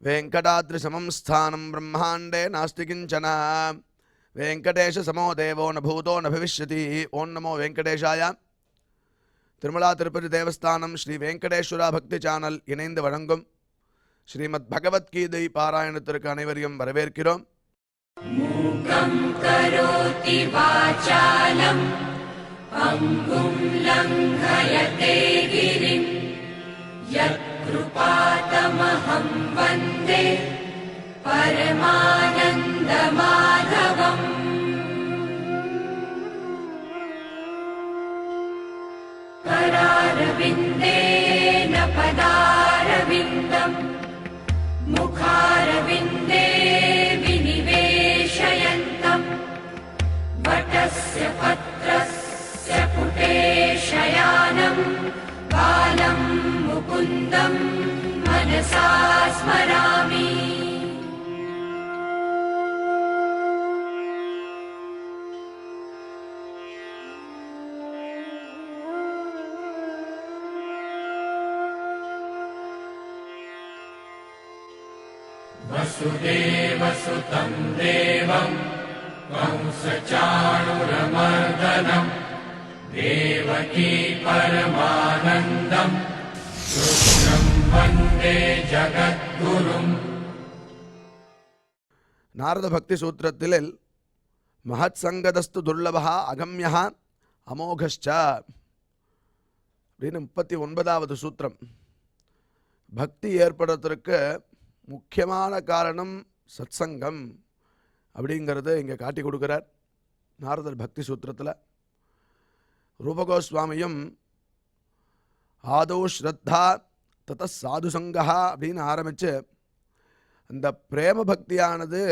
वेंकटाद्रिसमं स्थानं ब्रह्मांडे नास्ति किंचन वेंकटेश समो देवो न भूतो न भविष्यति ओं नमो वेंकटेशाय திருமலா திருப்பதி தேவஸ்தானம் ஸ்ரீ வெங்கடேஸ்வரா பக்தி சேனல் இணைந்து வழங்கும் ஸ்ரீமத் பகவத்கீதை பாராயணத்திற்கு அனைவரையும் வரவேற்கிறோம். மூகம் கரோதி வாசாலம் அங்கும் லங்கயதே கிரிம் யத்கிருபாதமஹம் வந்தே பரமானந்த மாதவம். करारविन्देन पदारविन्दम् मुखारविन्दे विनिवेशयन्तम् वटस्य पत्रस्य पुटे शयानम् बालं मुकुन्दम् मनसा स्मरामि. वसुदेवसुतं देवं कंसचाणूरमर्दनं देवकी परमानन्दं कृष्णं वन्दे जगद्गुरुम्. நாரத பக்தி சூத்திரத்தில் மகத் சங்கதஸ்து துர்லபா அகம்யா அமோகஷ்ச அப்படின்னு 39வது சூத்திரம். பக்தி ஏற்படுறதற்கு முக்கியமான காரணம் சத்சங்கம் அப்படிங்கிறத இங்கே காட்டி கொடுக்குறார் நாரதர் பக்தி சூத்திரத்தில். ரூபகோஸ்வாமியும் ஆதோ ஸ்ரத்தா தத சாதுசங்கா அப்படின்னு ஆரம்பித்து அந்த பிரேம பக்தியானது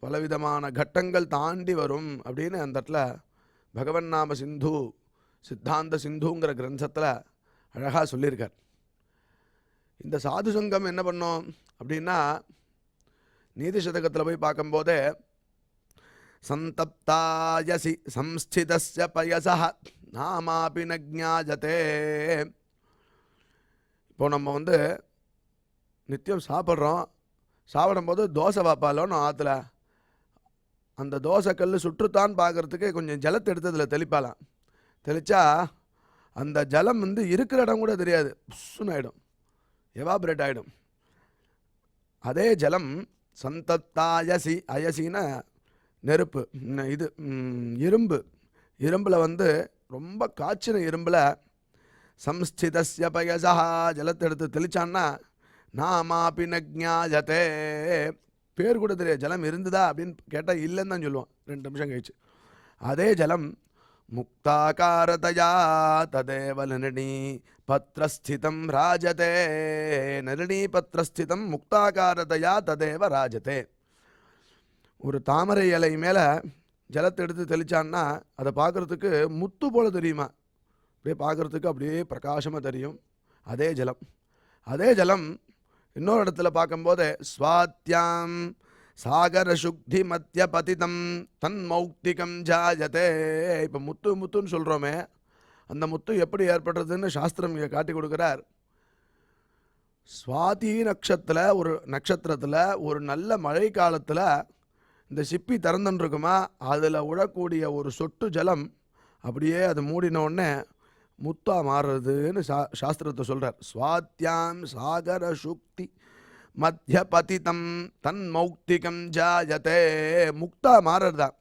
பலவிதமான கட்டங்கள் தாண்டி வரும் அப்படின்னு அந்த இடத்துல பகவன் நாம சிந்து சித்தாந்த சிந்துங்கிற கிரந்தத்தில் அழகாக சொல்லியிருக்கார். இந்த சாதுசங்கம் என்ன பண்ணோம் அப்படின்னா நீதி சதகத்தில் போய் பார்க்கும்போதே சந்தப்தாயசி சம்ஸ்திதஸ்ய பயசா நாமாபி ந ஞாயதே. இப்போ நம்ம நித்தியம் சாப்பிடும்போது தோசை வாப்பாலோன்னு ஆற்றுல அந்த தோசை கல் சுற்றுத்தான் பார்க்குறதுக்கு கொஞ்சம் ஜலத்தை எடுத்து அதில் தெளிப்பாலாம். தெளித்தா அந்த ஜலம் இருக்கிற இடம் கூட தெரியாது, புஷ்ஷுன்னு ஆகிடும், எவாபரேட் ஆகிடும். அதே ஜலம் சந்தத்தாயசி, அயசின நெருப்பு, இது இரும்பில் ரொம்ப காய்ச்சின இரும்பில் சம்ஸ்திதஸ்ய பயசா ஜலத்தை எடுத்து தெளிச்சான்னா நாமாபி ந ஞாயதே, பேர் கூட தெரியாது, ஜலம் இருந்ததா அப்படின்னு கேட்டால் இல்லைன்னு தான் சொல்லுவோம் 2 நிமிஷம் கழிச்சு. அதே ஜலம் முக்தாகாரதயா ததேவ நிர்ணீ பத்ரஸ்திதம் ராஜதே, நிர்ணீ பத்ரஸ்திதம் முக்தாகாரதயா ததேவ ராஜதே. ஒரு தாமரை இலை மேலே ஜலத்தை எடுத்து தெளிச்சான்னா அதை பார்க்குறதுக்கு முத்து போல் தெரியுமா, அப்படியே பார்க்குறதுக்கு அப்படியே பிரகாசமாக தெரியும். அதே ஜலம் இன்னொரு இடத்துல பார்க்கும்போது ஸ்வாத்யாம் சாகர சுக்தி மத்திய பதிதம் தன் மௌக்திகம் ஜாயதே. இப்போ முத்துன்னு சொல்கிறோமே, அந்த முத்து எப்படி ஏற்படுறதுன்னு சாஸ்திரம் இங்கே காட்டி கொடுக்குறார். சுவாதி நட்சத்திரத்தில் ஒரு நல்ல மழை காலத்தில் இந்த சிப்பி திறந்துன்னு இருக்குமா, அதில் விழக்கூடிய ஒரு சொட்டு ஜலம் அப்படியே அது மூடினோடனே முத்தா மாறுறதுன்னு சாஸ்திரத்தை சொல்கிறார். ஸ்வாத்யாம் சாகர சுக்தி மத்திய பதிதம் தன் மௌக்திகம் ஜாயதே, முக்தா மாறுறதுதான்.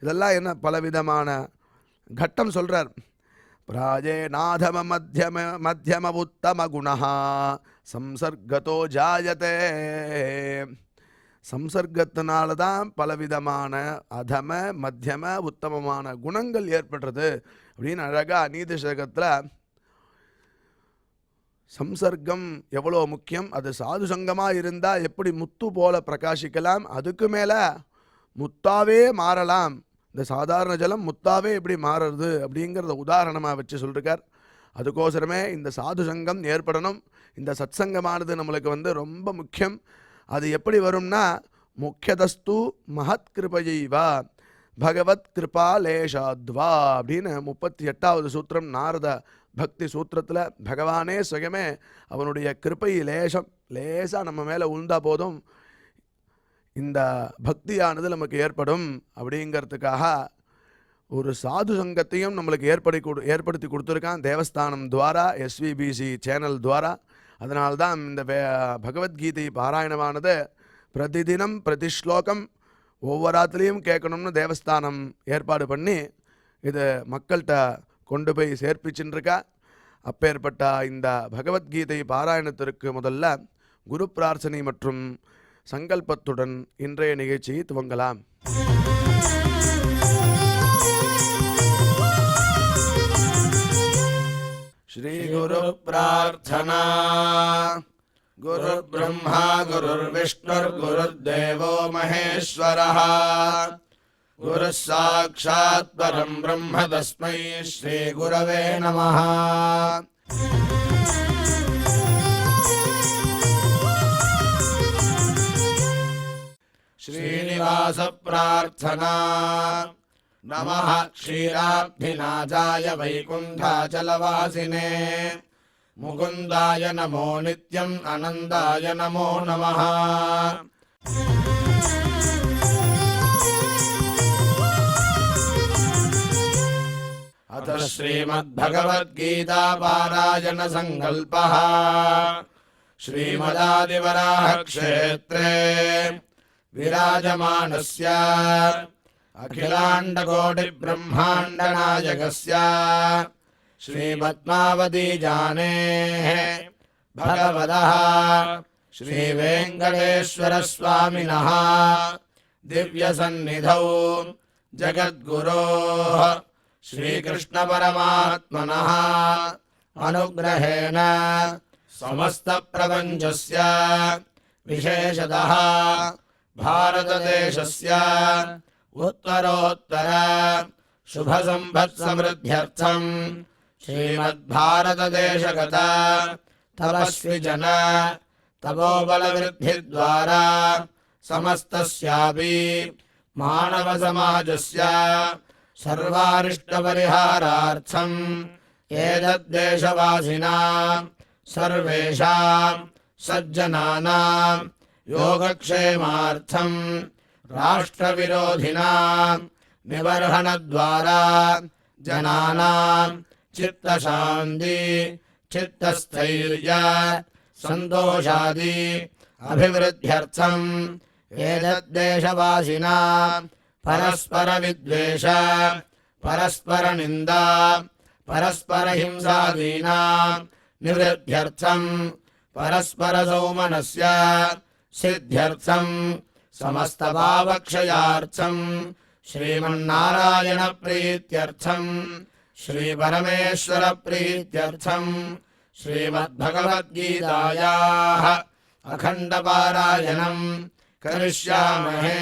இதெல்லாம் என்ன பலவிதமான கட்டம் சொல்கிறார். பிராஜே நாதம மத்தியம உத்தம குணா சம்சர்கதோ ஜாயதே. சம்சர்க்கத்தினால தான் பலவிதமான அதம மத்தியம உத்தமமான குணங்கள் ஏற்படுறது அப்படின்னு அழகாக நீதி சதகத்தில் சம்சர்க்கம் எவ்வளோ முக்கியம், அது சாது சங்கமாக இருந்தால் எப்படி முத்து போல பிரகாசிக்கலாம், அதுக்கு மேலே முத்தாவே மாறலாம். இந்த சாதாரண ஜலம் முத்தாவே எப்படி மாறுறது அப்படிங்கிறத உதாரணமாக வச்சு சொல்லிருக்கார். அதுக்கோசரமே இந்த சாது சங்கம் ஏற்படணும். இந்த சத்சங்கமானது நம்மளுக்கு ரொம்ப முக்கியம். அது எப்படி வரும்னா முக்கியதஸ்து மகத் கிருபையைவா பகவத் கிருபா லேஷாத்வா அப்படின்னு 38வது சூத்திரம் நாரத பக்தி சூத்திரத்தில் பகவானே சுயமே அவனுடைய கிருப்பை லேசாக நம்ம மேலே உழுந்தா போதும் இந்த பக்தியானது நமக்கு ஏற்படும் அப்படிங்கிறதுக்காக ஒரு சாது சங்கத்தையும் நம்மளுக்கு ஏற்படுத்தி கொடுத்துருக்கான் தேவஸ்தானம் துவாரா, SVBC சேனல் துவாரா. அதனால்தான் இந்த பகவத்கீதை பாராயணமானது பிரதிதினம் பிரதிஸ்லோகம் ஒவ்வொரு ஆத்துலேயும் கேட்கணும்னு தேவஸ்தானம் ஏற்பாடு பண்ணி இது மக்கள்கிட்ட கொண்டு போய் சேர்ப்பிச்சுருக்கா. அப்பேற்பட்ட இந்த பகவத்கீதை பாராயணத்திற்கு முதல்ல குரு பிரார்த்தனை மற்றும் சங்கல்பத்துடன் இன்றைய நிகழ்ச்சியை துவங்கலாம். ஸ்ரீ குரு பிரார்த்தனா. குரு பிரம்மா குருர் விஷ்ணுர் குருர்தேவோ மகேஸ்வரः குரு சாக்ஷாத் பரம் பிரம்ம தஸ்மை ஸ்ரீ குரவே நமः. ஸ்ரீனிவாச பிரார்த்தனா. நமः க்ஷீராப்திநாதாய வைகுண்டாச்சலவாசினே முகுந்தாய நமோ நித்யம் அனந்தாய நமோ நமः. अथ श्रीमद्भगवद्गीता पारायण संकल्पः. श्रीमदादिवराह क्षेत्रे विराजमानस्य अखिलाण्डकोटि ब्रह्माण्ड नायकस्य श्रीपद्मावतीजानेः भगवतः श्रीवेङ्कटेश्वर स्वामिनः दिव्यसन्निधौ जगद्गुरोः श्रीकृष्ण परमात्मनः अनुग्रहेण समस्त प्रपञ्चस्य विशेषतः भारतदेशस्य उत्तरोत्तर शुभसम्पत्समृद्ध्यर्थं श्रीमद्भारतदेशगत तपस्विजन तपोबलवृद्धिद्वारा समस्तस्यापि मानवसमाजस्य सर्वारिष्टपरिहारार्थम् एतद्देशवासिनां सर्वेषां सज्जनानां योगक्षेमार्थं राष्ट्रविरोधिनां निबर्हणद्वारा जनानां चित्तशान्ति चित्तस्थैर्य सन्तोषादि अभिवृद्ध्यर्थम् एतद्देशवासिनां परस्परविद्वेष परस्परनिन्दा परस्परहिंसादीनां निवृद्ध्यर्थं परस्परसौमनस्य सिद्ध्यर्थं समस्तपापक्षयार्थं श्रीमन्नारायणप्रीत्यर्थं श्रीपरमेश्वरप्रीत्यर्थं श्रीमद्भगवद्गीतायाः अखण्डपारायणं करिष्यामहे।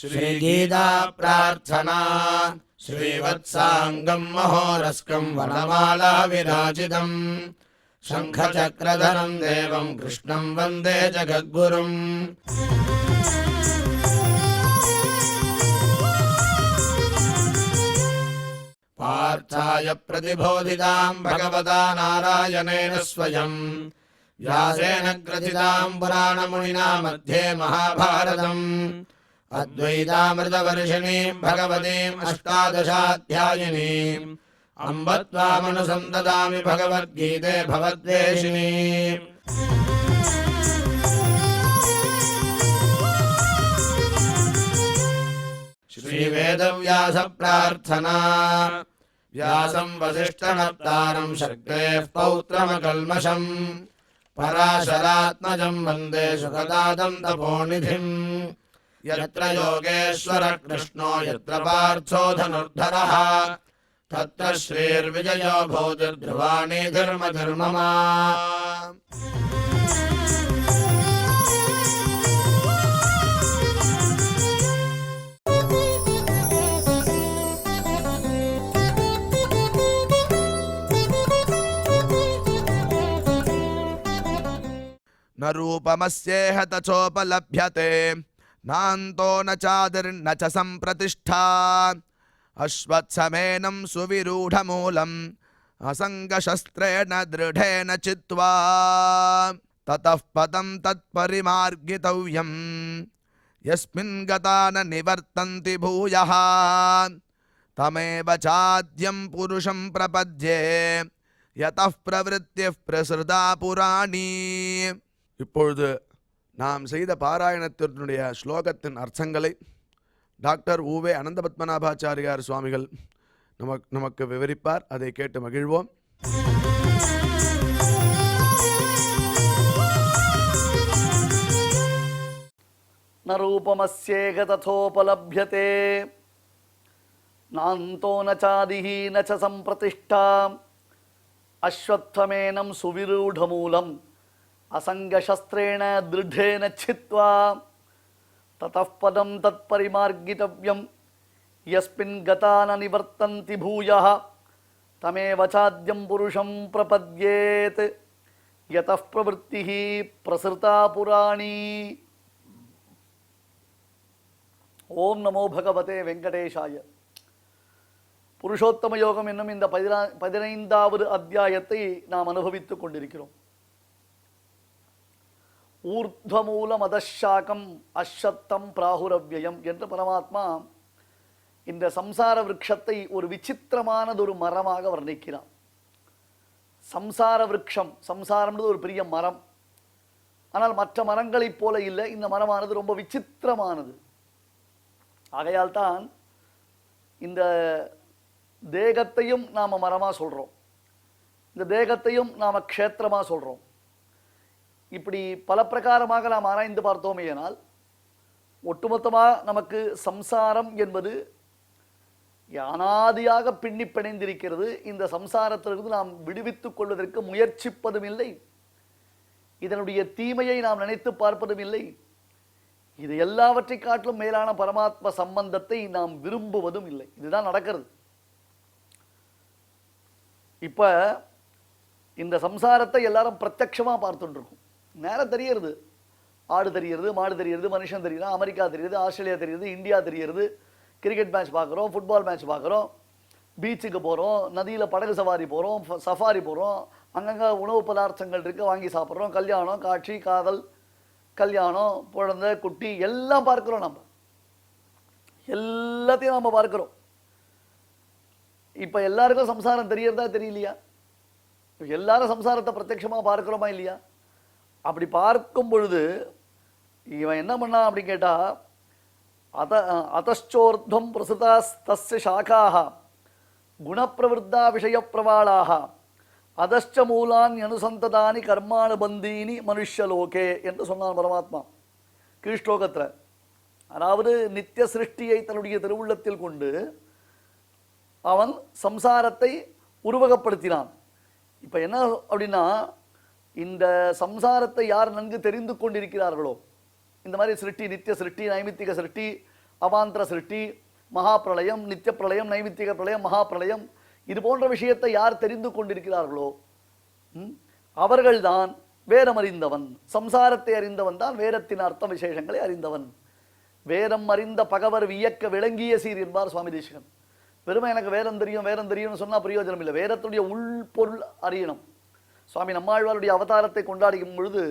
श्रीगीता प्रार्थना। श्रीवत्साङ्गं महोरस्कं वनमाला विराजितं शङ्खचक्रधरं देवं कृष्णं वन्दे जगद्गुरुम्। पार्थाय प्रतिबोधितां भगवता नारायणेन स्वयं व्यासेन ग्रथितां पुराणमुनिना मध्ये महाभारतम् अद्वैतामृतवर्षिणीं भगवतीम् अष्टादशाध्यायिनीम् अम्ब त्वामनुसन्ददामि भगवद्गीते भवद्वेषिणीम्। श्रीवेदव्यास प्रार्थना। व्यासं वसिष्ठनप्तारं शक्तेः पौत्रमकल्मषम् पराशरात्मजं वन्दे सुखदातं तपोनिधिम्। यत्र योगेश्वर कृष्णो यत्र पार्थो धनुर्धरः तत्र श्रीर्विजयो भूतिर्ध्रुवाणि धर्मधर्ममा। न रूपमस्येह तचोपलभ्यते நாந்தோ ந சாதிர்ந ச சம்பிரதிஷ்டா அஸ்வத்சமேனம் சுவிரூடமூலம் அசங்கசஸ்திரேண திருடேன சித்வா ததः பதம் தத்பரிமார்கிதவ்யம் யஸ்மின் கதான நிவர்த்தந்தி பூயः தமேவ சாத்யம் புருஷம் பிரபத்யே யதः பிரவிருத்தியः பிரசுதா புராணி. இப்பொழுது நாம் செய்த பாராயணத்தினுடைய ஸ்லோகத்தின் அர்த்தங்களை டாக்டர் உவே அனந்த பத்மநாபாச்சாரியார் சுவாமிகள் நமக்கு விவரிப்பார். அதை கேட்டு மகிழ்வோம். ந ரூபமஸ்யேக ததோபலப்யதே நாந்தோ ந சாதிஹி ந ச சம்பிரதிஷ்டா அஸ்வத்தமேனம் சுவிரூடமூலம் அசங்கசஸ்திரேண திருடேன சித்வா ததः பதம் தத்பரிமார்கிதவ்யம் யஸ்மின் கதா ந நிவர்த்தந்தி பூயः தமேவ சாத்யம் புருஷம் பிரபத்யேத் யதः பிரவృத்திः பிரசுதா புராணி. ஓம் நமோ பகவதே வெங்கடேஷாய. புருஷோத்தம யோகம் என்னும் இந்த 15வது அத்தியாயத்தை நாம் அனுபவித்துக் கொண்டிருக்கிறோம். ஊர்த்வமூல மதஷாக்கம் அஸ்வத்தம் பிராகுரவ்யயம் என்று பரமாத்மா இந்த சம்சார விருட்சத்தை ஒரு விசித்திரமானதொரு மரமாக வர்ணிக்கிறான். சம்சார விருட்சம், சம்சாரம்ன்றது ஒரு பெரிய மரம். ஆனால் மற்ற மரங்களைப் போல இல்லை, இந்த மரமானது ரொம்ப விசித்திரமானது. ஆகையால் தான் இந்த தேகத்தையும் நாம் மரமாக சொல்கிறோம், இந்த தேகத்தையும் நாம் க்ஷேத்திரமாக சொல்கிறோம். இப்படி பல பிரகாரமாக நாம் ஆராய்ந்து பார்த்தோமேயானால் ஒட்டுமொத்தமாக நமக்கு சம்சாரம் என்பது அனாதியாக பின்னி பிணைந்திருக்கிறது. இந்த சம்சாரத்திலிருந்து நாம் விடுவித்துக் கொள்வதற்கு முயற்சிப்பதும் இல்லை, இதனுடைய தீமையை நாம் நினைத்து பார்ப்பதும் இல்லை. இது எல்லாவற்றை காட்டிலும் மேலான பரமாத்ம சம்பந்தத்தை நாம் விரும்புவதும் இல்லை. இதுதான் நடக்கிறது. இப்ப இந்த சம்சாரத்தை எல்லாரும் பிரத்யட்சமாக பார்த்துட்டு இருக்கோம். நேரம் தெரிகிறது, ஆடு தெரிகிறது, மாடு தெரிகிறது, மனுஷன் தெரியுது, அமெரிக்கா தெரியுது, ஆஸ்திரேலியா தெரியுது, இந்தியா தெரிகிறது, கிரிக்கெட் மேட்ச் பார்க்குறோம், ஃபுட்பால் மேட்ச் பார்க்குறோம், பீச்சுக்கு போகிறோம், நதியில் படகு சவாரி போகிறோம், சஃபாரி போகிறோம், அங்கங்கே உணவு பதார்த்தங்கள் இருக்குது வாங்கி சாப்பிட்றோம், கல்யாணம் காட்சி, காதல், கல்யாணம், குழந்தை, குட்டி எல்லாம் பார்க்குறோம். நம்ம எல்லாத்தையும் நம்ம பார்க்குறோம். இப்போ எல்லாருக்கும் சம்சாரம் தெரியறதா தெரியலையா? எல்லாரும் சம்சாரத்தை பிரத்யட்சமாக பார்க்குறோமா இல்லையா? அப்படி பார்க்கும் பொழுது இவன் என்ன பண்ணான் அப்படின்னு கேட்டால், அதச்சோர்த்வம் பிரசுதா தஸ்ய சாகாஹ குணப்பிரவருத்தா விஷய பிரவாளாக அதஷ்ட மூலான் அனுசந்ததானி கர்மானுபந்தீனி மனுஷலோகே என்று சொன்னான் பரமாத்மா கீழ்ஸ்லோகத்தில். அதாவது நித்திய சிருஷ்டியை தன்னுடைய திருவுள்ளத்தில் கொண்டு அவன் சம்சாரத்தை உருவகப்படுத்தினான். இப்போ என்ன அப்படின்னா, இந்த சம்சாரத்தை யார் நன்கு தெரிந்து கொண்டிருக்கிறார்களோ, இந்த மாதிரி சிருஷ்டி, நித்திய சிருஷ்டி, நைமித்திக சிருஷ்டி, அவாந்தர சிருஷ்டி, மகா பிரளயம், நித்திய பிரளயம், நைமித்திக பிரளயம், மகா பிரளயம், இது போன்ற விஷயத்தை யார் தெரிந்து கொண்டிருக்கிறார்களோ அவர்கள்தான் வேதம் அறிந்தவன். சம்சாரத்தை அறிந்தவன் தான் வேதத்தின் அர்த்த விசேஷங்களை அறிந்தவன். வேதம் அறிந்த பகவர் வியக்க விளங்கிய சீர் என்பார் சுவாமி தேசிகன். வெறுமை எனக்கு வேதம் தெரியும் வேதம் தெரியும்னு சொன்னால் பிரயோஜனம் இல்லை, வேதத்துடைய உள்பொருள் அறியணும். சுவாமி நம்மாழ்வாருடைய அவதாரத்தை கொண்டாடும் பொழுது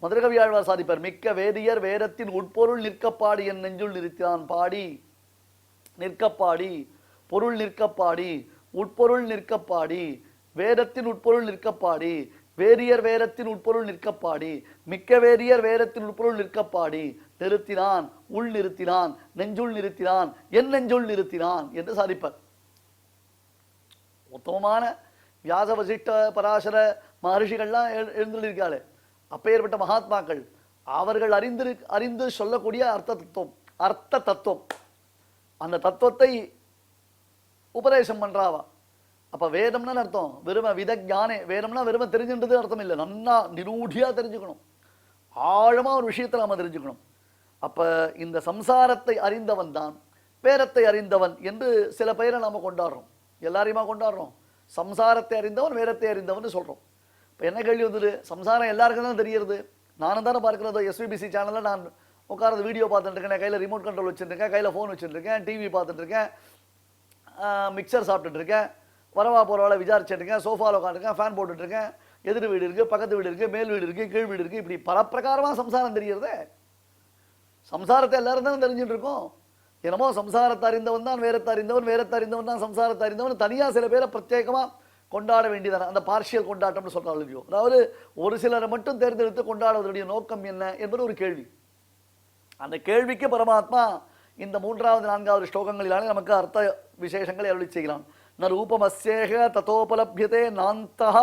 மதுரகவி ஆழ்வார் சாதிப்பார், மிக்க வேதியர் வேதத்தின் உட்பொருள் நிற்கப்பாடி என் நெஞ்சுள் நிறுத்தினான் பாடி நிற்கப்பாடி, பொருள் நிற்கப்பாடி, உட்பொருள் நிற்கப்பாடி, வேதத்தின் உட்பொருள் நிற்கப்பாடி, வேதியர் வேதத்தின் உட்பொருள் நிற்கப்பாடி, மிக்க வேதியர் வேதத்தின் உட்பொருள் நிற்கப்பாடி, நிறுத்தினான், உள் நிறுத்தினான், நெஞ்சுள் நிறுத்தினான், என் நெஞ்சுள் நிறுத்தினான் என்று சாதிப்பார். உத்தமமான வியாச வசிஷ்ட பராசர மகர்ஷிகள்லாம் எழுந்திருக்காளே, அப்பேற்பட்ட மகாத்மாக்கள் அவர்கள் அறிந்து சொல்லக்கூடிய அர்த்த தத்துவம் அந்த தத்துவத்தை உபதேசம் பண்றாவா. அப்ப வேதம்னா அர்த்தம் வெறும விதஞானே, வேதம்னா வெறும தெரிஞ்சுன்றது அர்த்தம் இல்லை, நன்னா நிரூடியா தெரிஞ்சுக்கணும், ஆழமா ஒரு விஷயத்தை நாம தெரிஞ்சுக்கணும். அப்ப இந்த சம்சாரத்தை அறிந்தவன் தான் வேதத்தை அறிந்தவன் என்று சில பெயரை நாம கொண்டாடுறோம். எல்லாரையுமா கொண்டாடுறோம்? சம்சாரத்தை அறிந்தவன் வேதத்தை அறிந்தவன் சொல்றோம். இப்போ என்ன கேள்வி வந்தது? சம்சாரம் எல்லாருக்கும் தான் தெரிகிறது. நானும் தானே பார்க்கிறதோ, எஸ்விபிசி சேனலில் நான் உட்கார்ந்து வீடியோ பார்த்துட்டு இருக்கேன், கையில் ரிமோட் கண்ட்ரோல் வச்சுருக்கேன், கையில் ஃபோன் வச்சுருக்கேன், டிவி பார்த்துட்டு இருக்கேன், மிக்சர் சாப்பிட்டுட்டு இருக்கேன், வரவா போகிறவாளை விசாரிச்சுட்டு இருக்கேன், சோஃபாவில் உட்காந்துருக்கேன், ஃபேன் போட்டுட்ருக்கேன், எதிர் வீடு இருக்குது, பக்கத்து வீடு இருக்குது, மேல் வீடு இருக்குது, கீழ் வீடு இருக்குது, இப்படி பல பிரகாரமாக சம்சாரம் தெரிகிறதே. சம்சாரத்தை எல்லாரும் தானே தெரிஞ்சுட்டு இருக்கோம். என்னமோ சம்சாரத்தை அறிந்தவன் தான் வேரத்தை அறிந்தவன், வேரத்தை அறிந்தவன் தான் சம்சாரத்தை அறிந்தவன், தனியாக சில பேரை பிரத்யேகமாக கொண்டாட வேண்டியதானே. அந்த பார்ஷியல் கொண்டாட்டம்னு சொல்கிறாள் இல்லையோ, அதாவது ஒரு சிலரை மட்டும் தேர்ந்தெடுத்து கொண்டாடுவதனுடைய நோக்கம் என்ன என்பது ஒரு கேள்வி. அந்த கேள்விக்கு பரமாத்மா இந்த 3வது 4வது ஸ்லோகங்களிலானே நமக்கு அர்த்த விசேஷங்களை அருளி செய்கிறான். ந ரூபமஸ்யேக ததோபலப்யதே நாந்தஹ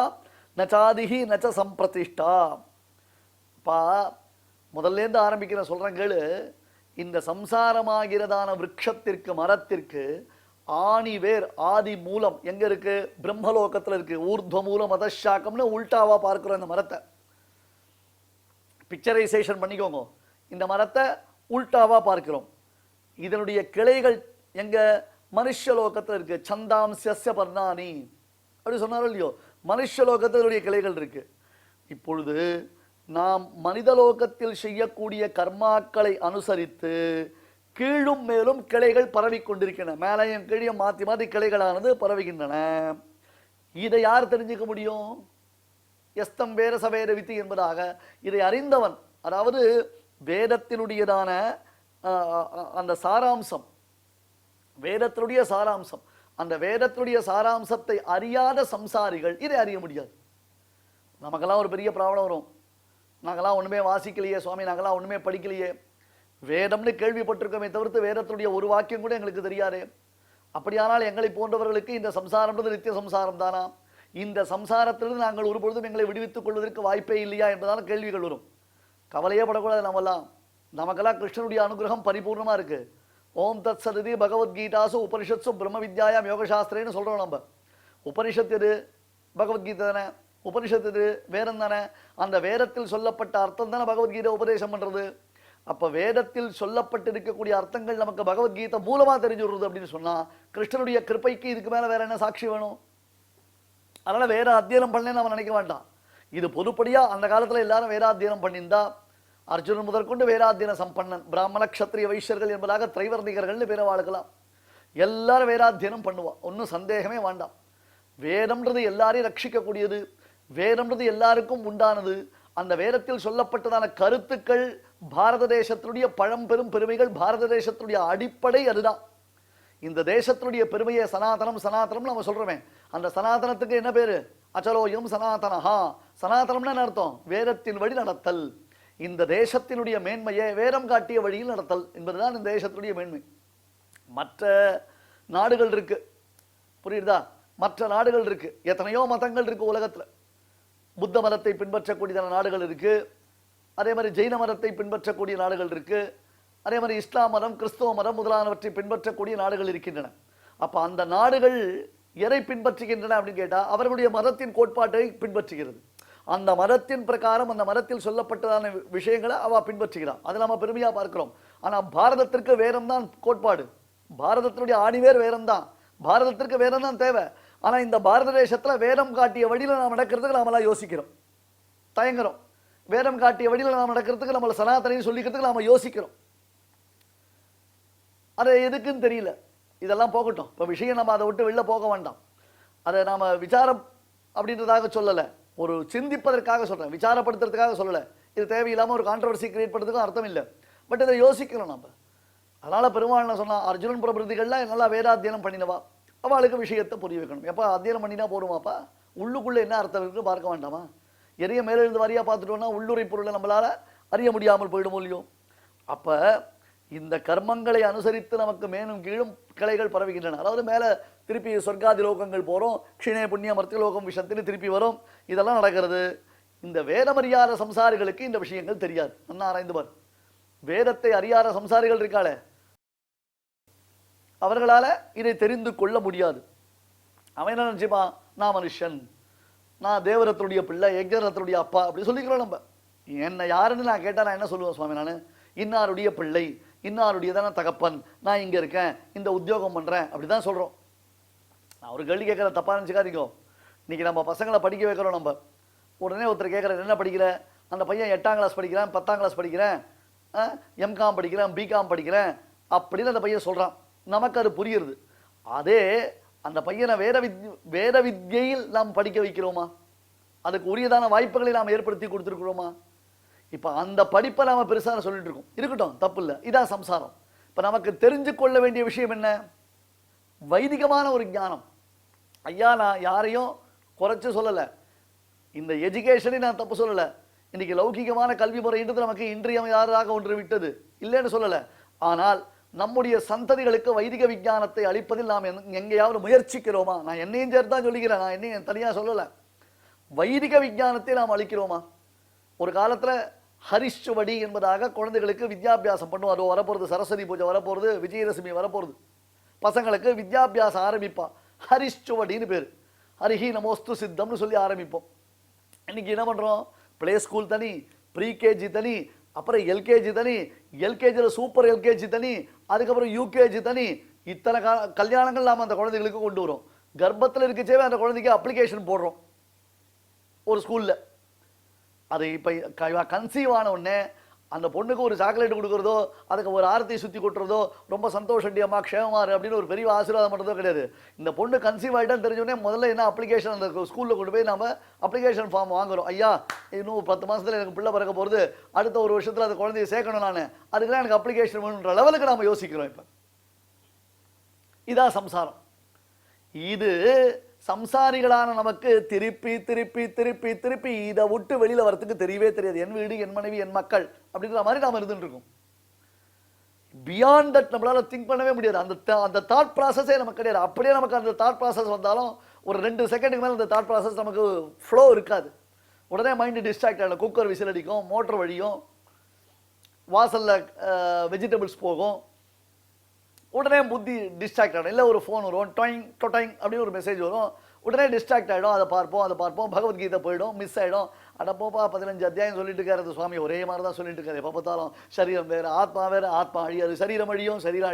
நச்சாதிஹி நச்ச சம்பிரதிஷ்டா. பா முதல்லேருந்து ஆரம்பிக்கிற சொல்கிறேன் கேளு. இந்த சம்சாரமாகிறதான விருட்சத்திற்கு, மரத்திற்கு ஆணி வேர், ஆதி மூலம் எங்க இருக்கு? பிரம்மலோகத்தில் இருக்கு. ஊர்த்வ மூலம் அதஷாக்கம்னு உல்டாவா பார்க்கிறோம். இந்த மரத்தை பிக்சரைசேஷன் பண்ணிக்கோங்க. இந்த மரத்தை உல்டாவா பார்க்கிறோம். இதனுடைய கிளைகள் எங்க? மனுஷலோகத்தில் இருக்கு. சந்தாம்சிய பர்ணானி அப்படி சொன்னாரோ இல்லையோ, மனுஷலோகத்தினுடைய கிளைகள் இருக்கு. இப்பொழுது நாம் மனிதலோகத்தில் செய்யக்கூடிய கர்மாக்களை அனுசரித்து கீழும் மேலும் கிளைகள் பரவி கொண்டிருக்கின்றன. மேலையும் கீழையும் மாற்றி மாற்றி கிளைகளானது பரவுகின்றன. இதை யார் தெரிஞ்சுக்க முடியும்? எஸ்தம் வேர சவேர வித்தி என்பதாக இதை அறிந்தவன், அதாவது வேதத்தினுடையதான அந்த சாராம்சம், வேதத்தினுடைய சாராம்சம், அந்த வேதத்தினுடைய சாராம்சத்தை அறியாத சம்சாரிகள் இதை அறிய முடியாது. நமக்கெல்லாம் ஒரு பெரிய ப்ராப்ளம் வரும். நாங்களாம் ஒன்றுமே வாசிக்கலையே சுவாமி, நாங்களாம் ஒன்றுமே படிக்கலையே, வேதம்னு கேள்விப்பட்டிருக்கோமே தவிர்த்து வேதத்துடைய ஒரு வாக்கியம் கூட எங்களுக்கு தெரியாது. அப்படியானால் எங்களை போன்றவர்களுக்கு இந்த சம்சாரம்ன்றது நித்திய சம்சாரம் தானா? இந்த சம்சாரத்திலிருந்து நாங்கள் ஒரு பொழுதும் எங்களை விடுவித்துக் கொள்வதற்கு வாய்ப்பே இல்லையா என்பதான கேள்விகள் வரும். கவலையே படக்கூடாது. நமக்கெல்லாம் கிருஷ்ணனுடைய அனுகிரகம் பரிபூர்ணமாக இருக்கு. ஓம் தத் சததி பகவத்கீதாசு உபனிஷத்சு பிரம்ம வித்யாயாம் யோகசாஸ்திரேன்னு சொல்கிறோம். நம்ம உபனிஷத் எது? பகவத்கீதை தானே. உபனிஷத்து எது? வேதம் தானே. அந்த வேதத்தில் சொல்லப்பட்ட அர்த்தம் தானே பகவத்கீதை உபதேசம் பண்ணுறது. அப்போ வேதத்தில் சொல்லப்பட்டிருக்கக்கூடிய அர்த்தங்கள் நமக்கு பகவத்கீதை மூலமாக தெரிஞ்சு விடுறது அப்படின்னு சொன்னால் கிருஷ்ணனுடைய கிருப்பைக்கு இதுக்கு மேலே வேற என்ன சாட்சி வேணும்? அதனால் வேற அத்தியனம் பண்ணேன்னு நம்ம நினைக்க வேண்டாம். இது பொதுப்படியாக அந்த காலத்தில் எல்லாரும் வேதாத்தியனம் பண்ணியிருந்தா, அர்ஜுனன் முதற்கொண்டு வேதாத்தியன சம்பன்னன், பிராமண க்ஷத்ரிய வைஷ்யர்கள் என்பதாக திரைவர்ணிகர்கள்னு பேரை வாழ்க்கலாம். எல்லாரும் வேதாத்தியனம் பண்ணுவா, ஒன்றும் சந்தேகமே வேண்டாம். வேதம்ன்றது எல்லாரையும் ரட்சிக்கக்கூடியது, வேதம்ன்றது எல்லாருக்கும் உண்டானது. அந்த வேதத்தில் சொல்லப்பட்டதான கருத்துக்கள் பாரத தேசத்தினுடைய பழம்பெரும் பெருமைகள், பாரத தேசத்தினுடைய அடிப்படை அதுதான். இந்த தேசத்தினுடைய பெருமையை சனாதனம் சனாதனம் நம்ம சொல்றோமே, அந்த சனாதனத்துக்கு என்ன பேரு? அச்சலோயம் சனாதனஹா. சனாதனம்னா என்ன அர்த்தம்? வேதத்தின் வழி நடத்தல். இந்த தேசத்தினுடைய மேன்மையை வேதம் காட்டிய வழியில் நடத்தல் என்பதுதான் இந்த தேசத்தினுடைய மேன்மை. மற்ற நாடுகள் இருக்கு, புரியுதா? மற்ற நாடுகள் இருக்கு, எத்தனையோ மதங்கள் இருக்கு உலகத்தில். புத்த மதத்தை பின்பற்றக்கூடிய நாடுகள் இருக்கு, அதே மாதிரி ஜெயின மதத்தை பின்பற்றக்கூடிய நாடுகள் இருக்கு, அதே மாதிரி இஸ்லாம் மதம், கிறிஸ்தவ மதம் முதலானவற்றை பின்பற்றக்கூடிய நாடுகள் இருக்கின்றன. அப்போ அந்த நாடுகள் எதை பின்பற்றுகின்றன அப்படின்னு கேட்டால் அவர்களுடைய மதத்தின் கோட்பாட்டை பின்பற்றுகிறது. அந்த மதத்தின் பிரகாரம் அந்த மதத்தில் சொல்லப்பட்டதான விஷயங்களை அவ பின்பற்றுகிறான். அதை நம்ம பெருமையாக பார்க்கிறோம். ஆனால் பாரதத்திற்கு வேதம் தான் கோட்பாடு, பாரதத்தினுடைய ஆணிவேர் வேதம் தான், பாரதத்திற்கு வேதம் தான் தேவை. ஆனால் இந்த பாரத தேசத்தில் வேதம் காட்டிய வழியில் நாம் நடக்கிறதுக்கு நாமெல்லாம் யோசிக்கிறோம், தயங்குறோம். வேதம் காட்டிய வழியில் நாம் நடக்கிறதுக்கு நம்மளை சனாதனைன்னு சொல்லிக்கிறதுக்கு நாம் யோசிக்கிறோம். அது எதுக்குன்னு தெரியல. இதெல்லாம் போகட்டும், இப்போ விஷயம் நம்ம அதை விட்டு வெளில போக வேண்டாம். அதை நாம் விசாரம் அப்படின்றதாக சொல்லலை, ஒரு சிந்திப்பதற்காக சொல்கிறேன், விசாரப்படுத்துறதுக்காக சொல்லலை. இது தேவையில்லாமல் ஒரு கான்ட்ரவர்சி கிரியேட் பண்ணுறதுக்கும் அர்த்தம் இல்லை. பட் இதை யோசிக்கணும் நம்ம. அதனால் பெருமாள் என்ன சொன்னால், அர்ஜுனன் பிரபுதிகள்லாம் நல்லா வேதாத்தியனம் பண்ணினவா, அவளுக்கு விஷயத்தை புரிய வைக்கணும். எப்போ அத்தியனம் பண்ணினா போடுமாப்பா, உள்ளுக்குள்ளே என்ன அர்த்தம் இருக்குன்னு பார்க்க வேண்டாமா? எரிய மேலிருந்து வரியாக பார்த்துட்டோம்னா உள்ளுரை பொருளை நம்மளால் அறிய முடியாமல் போயிடுமோ இல்லையோ? அப்போ இந்த கர்மங்களை அனுசரித்து நமக்கு மேலும் கீழும் கிளைகள் பரவுகின்றன. அதாவது மேலே திருப்பி சொர்க்காதி லோகங்கள் போகிறோம், க்ஷிணே புண்ணிய மர்த்தியலோகம் விஷயத்தின்னு திருப்பி வரும். இதெல்லாம் நடக்கிறது. இந்த வேதமறியாத சம்சாரிகளுக்கு இந்த விஷயங்கள் தெரியாது. நல்லா ஆராய்ந்து பார். வேதத்தை அறியாத சம்சாரிகள் இருக்காளே, அவர்களால் இதை தெரிந்து கொள்ள முடியாது. அவன் என்ன நினச்சிப்பா, நான் மனுஷன், நான் தேவரத்தினுடைய பிள்ளை, யஜ்ஞரத்தினுடைய அப்பா அப்படி சொல்லிக்கிறோம் நம்ம. என்னை யாருன்னு நான் கேட்டால் நான் என்ன சொல்லுவேன் சுவாமி? நான் இன்னாருடைய பிள்ளை, இன்னாருடைய தானே தகப்பன், நான் இங்கே இருக்கேன், இந்த உத்தியோகம் பண்ணுறேன், அப்படி தான் சொல்கிறோம். நான் ஒரு கேள்வி கேட்குற, தப்பாக நினச்சிக்காதீங்க. இன்றைக்கி நம்ம பசங்களை படிக்க வைக்கிறோம். நம்ம உடனே ஒருத்தர் கேட்குற, என்ன படிக்கிற? அந்த பையன் 8ஆம் கிளாஸ் படிக்கிறேன், 10ஆம் கிளாஸ் படிக்கிறேன், எம்காம் படிக்கிறேன், பிகாம் படிக்கிறேன் அப்படின்னு அந்த பையன் சொல்றான். நமக்கு அது புரியுறது. அதே அந்த பையனை வேத வித்யையில் நாம் படிக்க வைக்கிறோமா? அதுக்கு உரியதான வாய்ப்புகளை நாம் ஏற்படுத்தி கொடுத்துருக்கிறோமா? இப்ப அந்த படிப்பை நாம பெருசாக சொல்லிட்டு இருக்கோம். இருக்கட்டும், தப்பு இல்லை. இதான் சம்சாரம். இப்ப நமக்கு தெரிஞ்சு கொள்ள வேண்டிய விஷயம் என்ன? வைதிகமான ஒரு ஞானம். ஐயா, நான் யாரையும் குறைச்சு சொல்லலை, இந்த எஜுகேஷனை நான் தப்பு சொல்லலை. இன்னைக்கு லௌகிகமான கல்வி முறைன்றது நமக்கு இன்றியமையாததாக ஒன்று விட்டது, இல்லைன்னு சொல்லலை. ஆனால் நம்முடைய சந்ததிகளுக்கு வைதிக விஞ்ஞானத்தை அளிப்பதில் நாம் எங்கேயாவது முயற்சிக்கிறோமா? நான் என்னையும் சேர்த்து தான் சொல்லிக்கிறேன், நான் என்னையும் தனியாக சொல்லலை. வைதிக விஞ்ஞானத்தை நாம் அளிக்கிறோமா? ஒரு காலத்துல ஹரிஷ்வடி என்பதாக குழந்தைகளுக்கு வித்யாபியாசம் பண்ணுவோம். அது வரப்போறது, சரஸ்வதி பூஜை வரப்போறது, விஜயதசமி வரப்போறது. பசங்களுக்கு வித்யாபியாசம் ஆரம்பிப்பா. ஹரிஷ்வடின்னு பேர். ஹரிஹி நமோஸ்து சித்தம்னு சொல்லி ஆரம்பிப்போம். இன்னைக்கு என்ன பண்றோம்? பிளே ஸ்கூல் தனி, ப்ரீகேஜி தனி, அப்புறம் எல்கேஜி தனி, எல்கேஜியில் சூப்பர் எல்கேஜி தனி, அதுக்கப்புறம் யூகேஜி தனி. இத்தனை கல்யாணங்கள் நாம் அந்த குழந்தைகளுக்கு கொண்டு வரோம். கர்ப்பத்தில் இருக்கச்சேவே அந்த குழந்தைக்கு அப்ளிகேஷன் போடுறோம் ஒரு ஸ்கூல்ல. அது இப்போ கன்சீவ் ஆன உடனே அந்த பொண்ணுக்கு ஒரு சாக்லேட் கொடுக்குறதோ, அதுக்கு ஒரு ஆரத்தி சுற்றி கொட்டுறதோ, ரொம்ப சந்தோஷண்டி அம்மா க்ஷேமமாரு அப்படின்னு ஒரு பெரிய ஆசீர்வாதம் பண்ணுறதோ கிடையாது. இந்த பொண்ணு கன்சீவ் ஆகிட்டான்னு தெரிஞ்சோடனே முதல்ல என்ன அப்ளிகேஷன் அந்த ஸ்கூலில் கொண்டு போய் நம்ம அப்ளிகேஷன் ஃபார்ம் வாங்குறோம். ஐயா, இன்னும் 10 மாதத்தில் எனக்கு பிள்ளை பிறக்க போகிறது, அடுத்த ஒரு வருஷத்தில் அந்த குழந்தைய சேர்க்கணும், நான் அதுக்கெல்லாம் எனக்கு அப்ளிகேஷன் வேணுன்ற லெவலுக்கு நம்ம யோசிக்கிறோம். இப்போ இதான் சம்சாரம். இது சம்சாரிகளான நமக்கு திருப்பி திருப்பி திருப்பி திருப்பி இதை விட்டு வெளியில வரத்துக்கு தெரியவே தெரியாது. என் வீடு, என் மனைவி, என் மக்கள் அப்படிங்கிற மாதிரி நாம இருந்துட்டு இருக்கோம். பியாண்ட் தட் நம்மளால திங்க் பண்ணவே முடியாது. அந்த தாட் ப்ராசஸே நமக்கு கிடையாது. அப்படியே நமக்கு அந்த தாட் ப்ராசஸ் வந்தாலும் ஒரு 2 செகண்டுக்கு மேலே அந்த தாட் ப்ராசஸ் நமக்கு ஃப்ளோ இருக்காது. உடனே மைண்டு டிஸ்ட்ராக்ட் ஆகிடும். குக்கர் விசில் அடிக்கும், மோட்டர் வழியும், வாசல்ல வெஜிடபிள்ஸ் போகும், உடனே புத்தி டிஸ்ட்ராக்ட் ஆகிடும். இல்லை ஒரு ஃபோன் வரும், டொயிங் டொட்டைங் அப்படின்னு ஒரு மெசேஜ் வரும், உடனே டிஸ்ட்ராக்ட் ஆகிடும். அதை பார்ப்போம், பகவத்கீதை போயிடும், மிஸ் ஆகிடும். அடப்போப்பா 15 அத்தியாயம் சொல்லிட்டு இருக்காரு சுவாமி, ஒரே மாதிரி தான் சொல்லிட்டு இருக்காரு. எப்போ பார்த்தாலும் சரீரம் வேறு, ஆத்மா வேறு, ஆத்மா அழியாது, சரீரம் அழியும், சரீரம்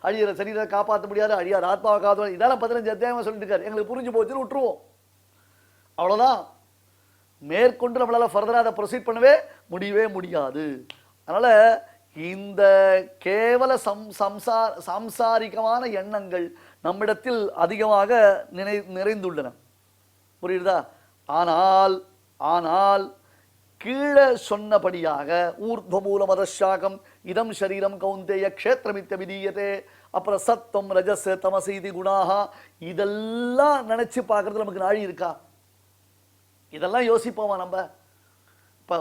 அழியிற சரீரத்தை காப்பாற்ற முடியாது, அழியாது ஆத்மாவை காப்பாற்ற, இதெல்லாம் 15 அத்தியாயமாக சொல்லிட்டு இருக்காரு. எங்களுக்கு புரிஞ்சு போச்சுன்னு விட்டுருவோம், அவ்வளோதான். மேற்கொண்டு நம்மளால் ஃபர்தராக அதை ப்ரொசீட் பண்ணவே முடியவே முடியாது. அதனால் இந்த கேவல சாம்சாரிகமான எண்ணங்கள் நம்மிடத்தில் அதிகமாக நிறைந்துள்ளன. புரியுதா? ஆனால் கீழே சொன்னபடியாக ஊர்த்வமூல மதசாகம் இதம் சரீரம் கௌந்தேய க்ஷேத்திரமித்த விதீயதே, அப்புறம் சத்தம் ரஜஸ் தமசீதி குணாகா, இதெல்லாம் நினைச்சு பார்க்கறது நமக்கு நாழி இருக்கா? இதெல்லாம் யோசிப்போமா நம்ம? இப்போ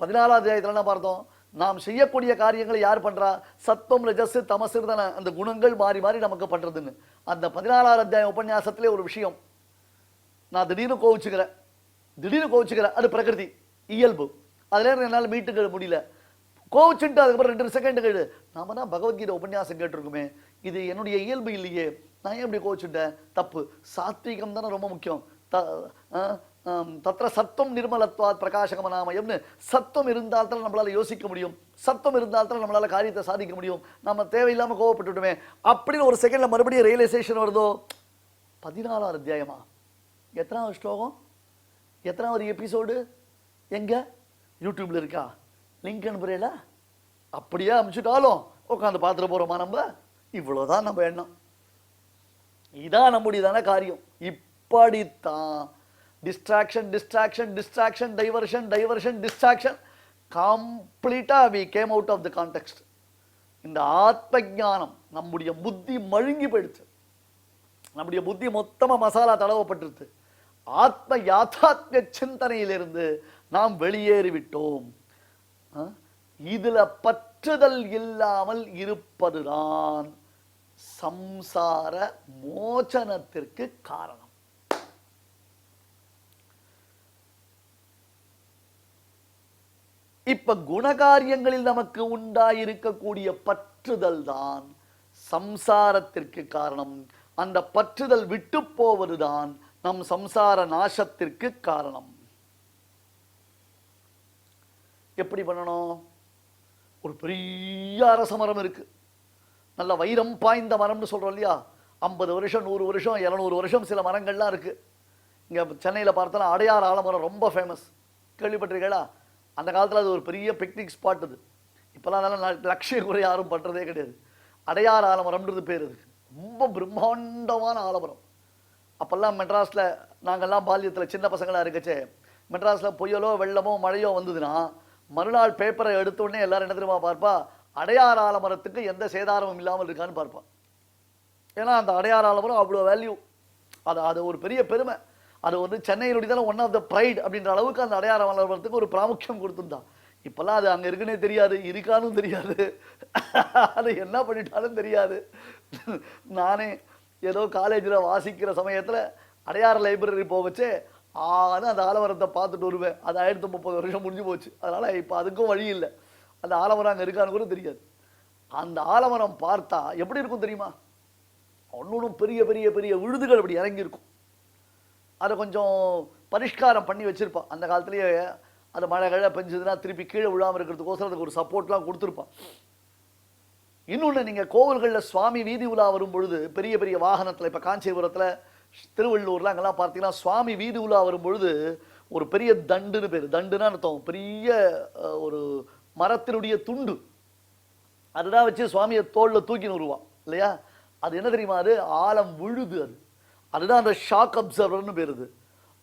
14ஆம் அத்தியாயத்தில் என்ன பார்த்தோம்? நாம் செய்யக்கூடிய காரியங்களை யார் பண்றா? சத்துவம் ரஜஸ் தமசு தானே அந்த குணங்கள் மாறி மாறி நமக்கு பண்றதுன்னு. அந்த 14ஆம் அத்தியாய உபன்யாசத்திலே ஒரு விஷயம், நான் திடீர்னு கோவிச்சுக்கிறேன், அது பிரகிருதி இயல்பு, அதுல என்னால் மீட்டுக்க முடியல. கோவிச்சுட்டு அதுக்கப்புறம் 2 செகண்ட் கழிச்சு நாம தான் பகவத்கீதை உபன்யாசம் கேட்டிருக்குமே, இது என்னுடைய இயல்பு இல்லையே, நான் ஏன் இப்படி கோவிச்சுட்டேன்? தப்பு. சாத்வீகம் தானே ரொம்ப முக்கியம். தத்திர சத்துவம் நிர்மலத்வாத் பிரகாசகமனாமயம்னு சத்துவம் இருந்தால் தான் நம்மளால யோசிக்க முடியும், சத்துவம் இருந்தால் தான் நம்மளால காரியத்தை சாதிக்க முடியும். நம்ம தேவையில்லாம கோவப்பட்டுட்டுமே அப்படின்னு ஒரு செகண்ட்ல மறுபடியும் ரியலைசேஷன் வருதோ. 14ஆம் அத்தியாயமா? எத்தனாவது ஸ்லோகம், எத்தனாவது எபிசோடு, எங்க யூடியூப்ல இருக்கா? லிங்க் அனுப்புறீங்களா? அப்படியே அனுப்பிச்சுட்டாலும் உட்காந்து பார்த்துட்டு போறோமா நம்ம? இவ்வளவுதான் நம்ம எண்ணம். இதான் நம்முடையதான காரியம். இப்படித்தான் distraction distraction distraction diversion diversion distraction, கம்ப்ளீட்டா we came out of the context. இந்த ஆத்ம ஞானம் நம்முடைய புத்தி மழுங்கி போயிடுச்சு, நம்முடைய புத்தி மொத்தமா மசாலா தடவப்பட்டிருச்சு. ஆத்ம யாத்தாத்மிய சிந்தனையிலிருந்து நாம் வெளியேறிவிட்டோம். இதுல பற்றுதல் இல்லாமல் இருப்பதுதான் சம்சார மோசனத்திற்கு காரணம். இப்ப குணகாரியங்களில் நமக்கு உண்டாயிருக்கக்கூடிய பற்றுதல் தான் சம்சாரத்திற்கு காரணம். அந்த பற்றுதல் விட்டு போவதுதான் நம் சம்சார நாசத்திற்கு காரணம். எப்படி பண்ணணும்? ஒரு பெரிய அரச மரம் இருக்கு, நல்ல வைரம் பாய்ந்த மரம்னு சொல்றோம் இல்லையா? 50 வருஷம் 100 வருஷம் 200 வருஷம் சில மரங்கள்லாம் இருக்கு. இங்க சென்னையில பார்த்தா அடையார் ஆலமரம் ரொம்ப ஃபேமஸ், கேள்விப்பட்டிருக்கீங்களா? அந்த காலத்தில் அது ஒரு பெரிய பிக்னிக் ஸ்பாட். அது இப்போலாம் அதெல்லாம் லட்சிய குறை யாரும் பண்ணுறதே கிடையாது. அடையார் ஆலமரம்ன்றது பேர் அதுக்கு. ரொம்ப பிரம்மாண்டமான ஆலமரம். அப்போல்லாம் மெட்ராஸில் நாங்கள்லாம் பால்யத்தில் சின்ன பசங்களாக இருக்கச்சே, மெட்ராஸில் புயலோ வெள்ளமோ மழையோ வந்ததுன்னா மறுநாள் பேப்பரை எடுத்த உடனே எல்லாரும் என்ன தெரியுமா பார்ப்பா, அடையார் ஆலமரத்துக்கு எந்த சேதாரமும் இல்லாமல் இருக்கான்னு பார்ப்பா. ஏன்னா அந்த அடையார் ஆலமரம் அவ்வளோ வேல்யூ. அது ஒரு பெரிய பெருமை. அது வந்து சென்னையினுடைய ஒன் ஆஃப் த ப்ரைட் அப்படின்ற அளவுக்கு அந்த அடையார் ஆலமரத்துக்கு ஒரு பிராமுக்கியம் கொடுத்துருந்தான். இப்போல்லாம் அது அங்கே இருக்குன்னே தெரியாது, இருக்கானும் தெரியாது, அது என்ன பண்ணிட்டாலும் தெரியாது. நானே ஏதோ காலேஜில் வாசிக்கிற சமயத்தில் அடையார் லைப்ரரி போகச்சே அந்த ஆலமரத்தை பார்த்துட்டு வருவேன். அது 1030 வருஷம் முடிஞ்சு போச்சு. அதனால் இப்போ அதுக்கும் வழி இல்லை. அந்த ஆலமரம் அங்கே இருக்கான்னு கூட தெரியாது. அந்த ஆலமரம் பார்த்தா எப்படி இருக்கும் தெரியுமா? ஒன்றும் பெரிய பெரிய பெரிய விழுதுகள் அப்படி இறங்கியிருக்கும். அதை கொஞ்சம் பரிஷ்காரம் பண்ணி வச்சுருப்பான். அந்த காலத்துலேயே அது மழை கழ பெஞ்சதுன்னா திருப்பி கீழே விழாமல் இருக்கிறதுக்கோசரம் அதுக்கு ஒரு சப்போர்ட்லாம் கொடுத்துருப்பான். இன்னொன்று, நீங்கள் கோவில்களில் சுவாமி வீதி உலா வரும் பொழுது பெரிய பெரிய வாகனத்தில், இப்போ காஞ்சிபுரத்தில் திருவள்ளூரில் அங்கெல்லாம் பார்த்தீங்கன்னா சுவாமி வீதி உலா வரும் பொழுது ஒரு பெரிய தண்டுன்னு பேர். தண்டுன்னா அர்த்தம் பெரிய ஒரு மரத்தினுடைய துண்டு. அதுதான் வச்சு சுவாமியை தோளில் தூக்கின்னு வருவான் இல்லையா? அது என்ன தெரியுமா? அது ஆலம் விழுது. அதுதான் அந்த ஷாக் அப்சர்வர்னு பேருது.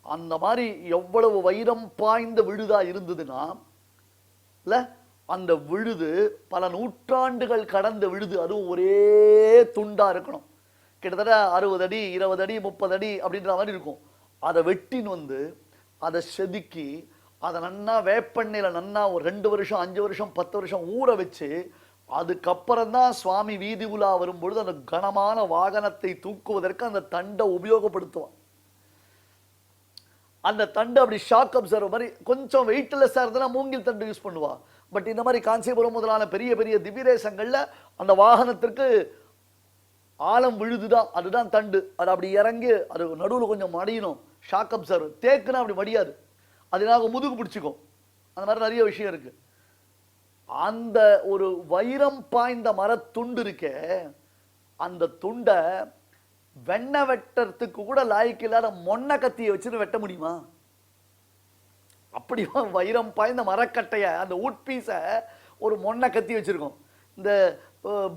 அந்த மாதிரி எவ்வளவு வைரம் பாய்ந்த விழுதா இருந்ததுன்னா இல்லை, அந்த விழுது பல நூற்றாண்டுகள் கடந்த விழுது. அதுவும் ஒரே துண்டா இருக்கணும். கிட்டத்தட்ட 60 அடி 20 அடி 30 அடி அப்படின்ற மாதிரி இருக்கும். அதை வெட்டின்னு வந்து அதை செதுக்கி அதை நன்னா வேப்பெண்ணெயில் நன்னா ஒரு 2 வருஷம் 5 வருஷம் 10 வருஷம் ஊற வச்சு அதுக்கப்புறம் தான் சுவாமி வீதி உலா வரும்பொழுது அந்த கனமான வாகனத்தை தூக்குவதற்கு அந்த தண்டை உபயோகப்படுத்துவான். அந்த தண்டு அப்படி ஷாக் அப்சர்வர் மாதிரி கொஞ்சம் வெயிட்லெஸ்ஸாக இருந்ததுன்னா மூங்கில் தண்டு யூஸ் பண்ணுவா. பட் இந்த மாதிரி காஞ்சிபுரம் முதலான பெரிய பெரிய திவ்யதேசங்களில் அந்த வாகனத்திற்கு ஆழம் விழுதுதான், அதுதான் தண்டு. அது அப்படி இறங்கி அது நடுவில் கொஞ்சம் மடியணும். ஷாக் அப்சர்வர் தேக்குன்னா அப்படி மடியாது, அதனால முதுகு பிடிச்சிக்கும். அந்த மாதிரி நிறைய விஷயம் இருக்கு. அந்த ஒரு வைரம் பாய்ந்த மரத்துண்டு இருக்கே, அந்த துண்டை வெண்ணெய் வெட்டுறதுக்கு கூட லாய்க்கு இல்லாத மொன்ன கத்தியை வச்சுன்னு வெட்ட முடியுமா? அப்படி வைரம் பாய்ந்த மரக்கட்டைய அந்த உட் பீஸை ஒரு மொன்ன கத்தி வச்சிருக்கோம். இந்த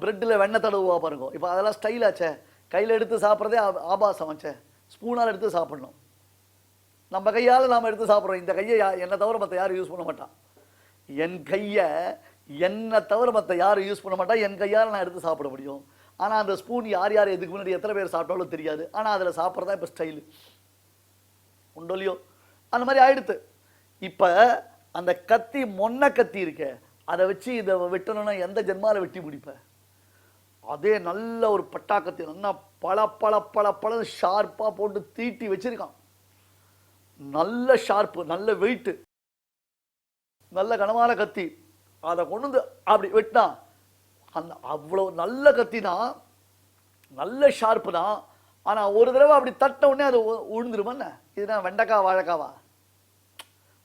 பிரெட்டில் வெண்ணெய் தடவுவா பாருங்க, இப்போ அதெல்லாம் ஸ்டைல் ஆச்சே. கையில் எடுத்து சாப்பிட்றதே ஆபாசம் ஆச்சே. ஸ்பூனால் எடுத்து சாப்பிடணும். நம்ம கையால் நாம் எடுத்து சாப்பிட்றோம். இந்த கையை என்னை தவிர மற்ற யாரும் யூஸ் பண்ண மாட்டான். என் கையை என்னை தவிர மற்ற யாரும் யூஸ் பண்ண மாட்டா. என் கையால் நான் எடுத்து சாப்பிட முடியும். ஆனால் அந்த ஸ்பூன் யார் யார் எதுக்கு முன்னாடி எத்தனை பேர் சாப்பிட்டாலும் தெரியாது. ஆனால் அதில் சாப்பிட்றதா இப்போ ஸ்டைலு உண்டோ இல்லையோ? அந்த மாதிரி ஆயிடுத்து. இப்போ அந்த கத்தி மொன்ன கத்தி இருக்க, அதை வச்சு இதை வெட்டணும்னா எந்த ஜென்மாவில் வெட்டி முடிப்ப? அதே நல்ல ஒரு பட்டா கத்தி நல்லா பல பல பல பல ஷார்ப்பாக போட்டு தீட்டி வச்சிருக்கான். நல்ல ஷார்ப்பு, நல்ல வெயிட்டு, நல்ல கனமான கத்தி. அதை கொண்டு வந்து அப்படி வெட்டினா அந்த அவ்வளோ நல்ல கத்தி தான், நல்ல ஷார்ப்பு தான். ஆனால் ஒரு தடவை அப்படி தட்ட உடனே அது உழுந்துருமாண்ணே. இதுதான் வெண்டைக்காய் வாழைக்காவா?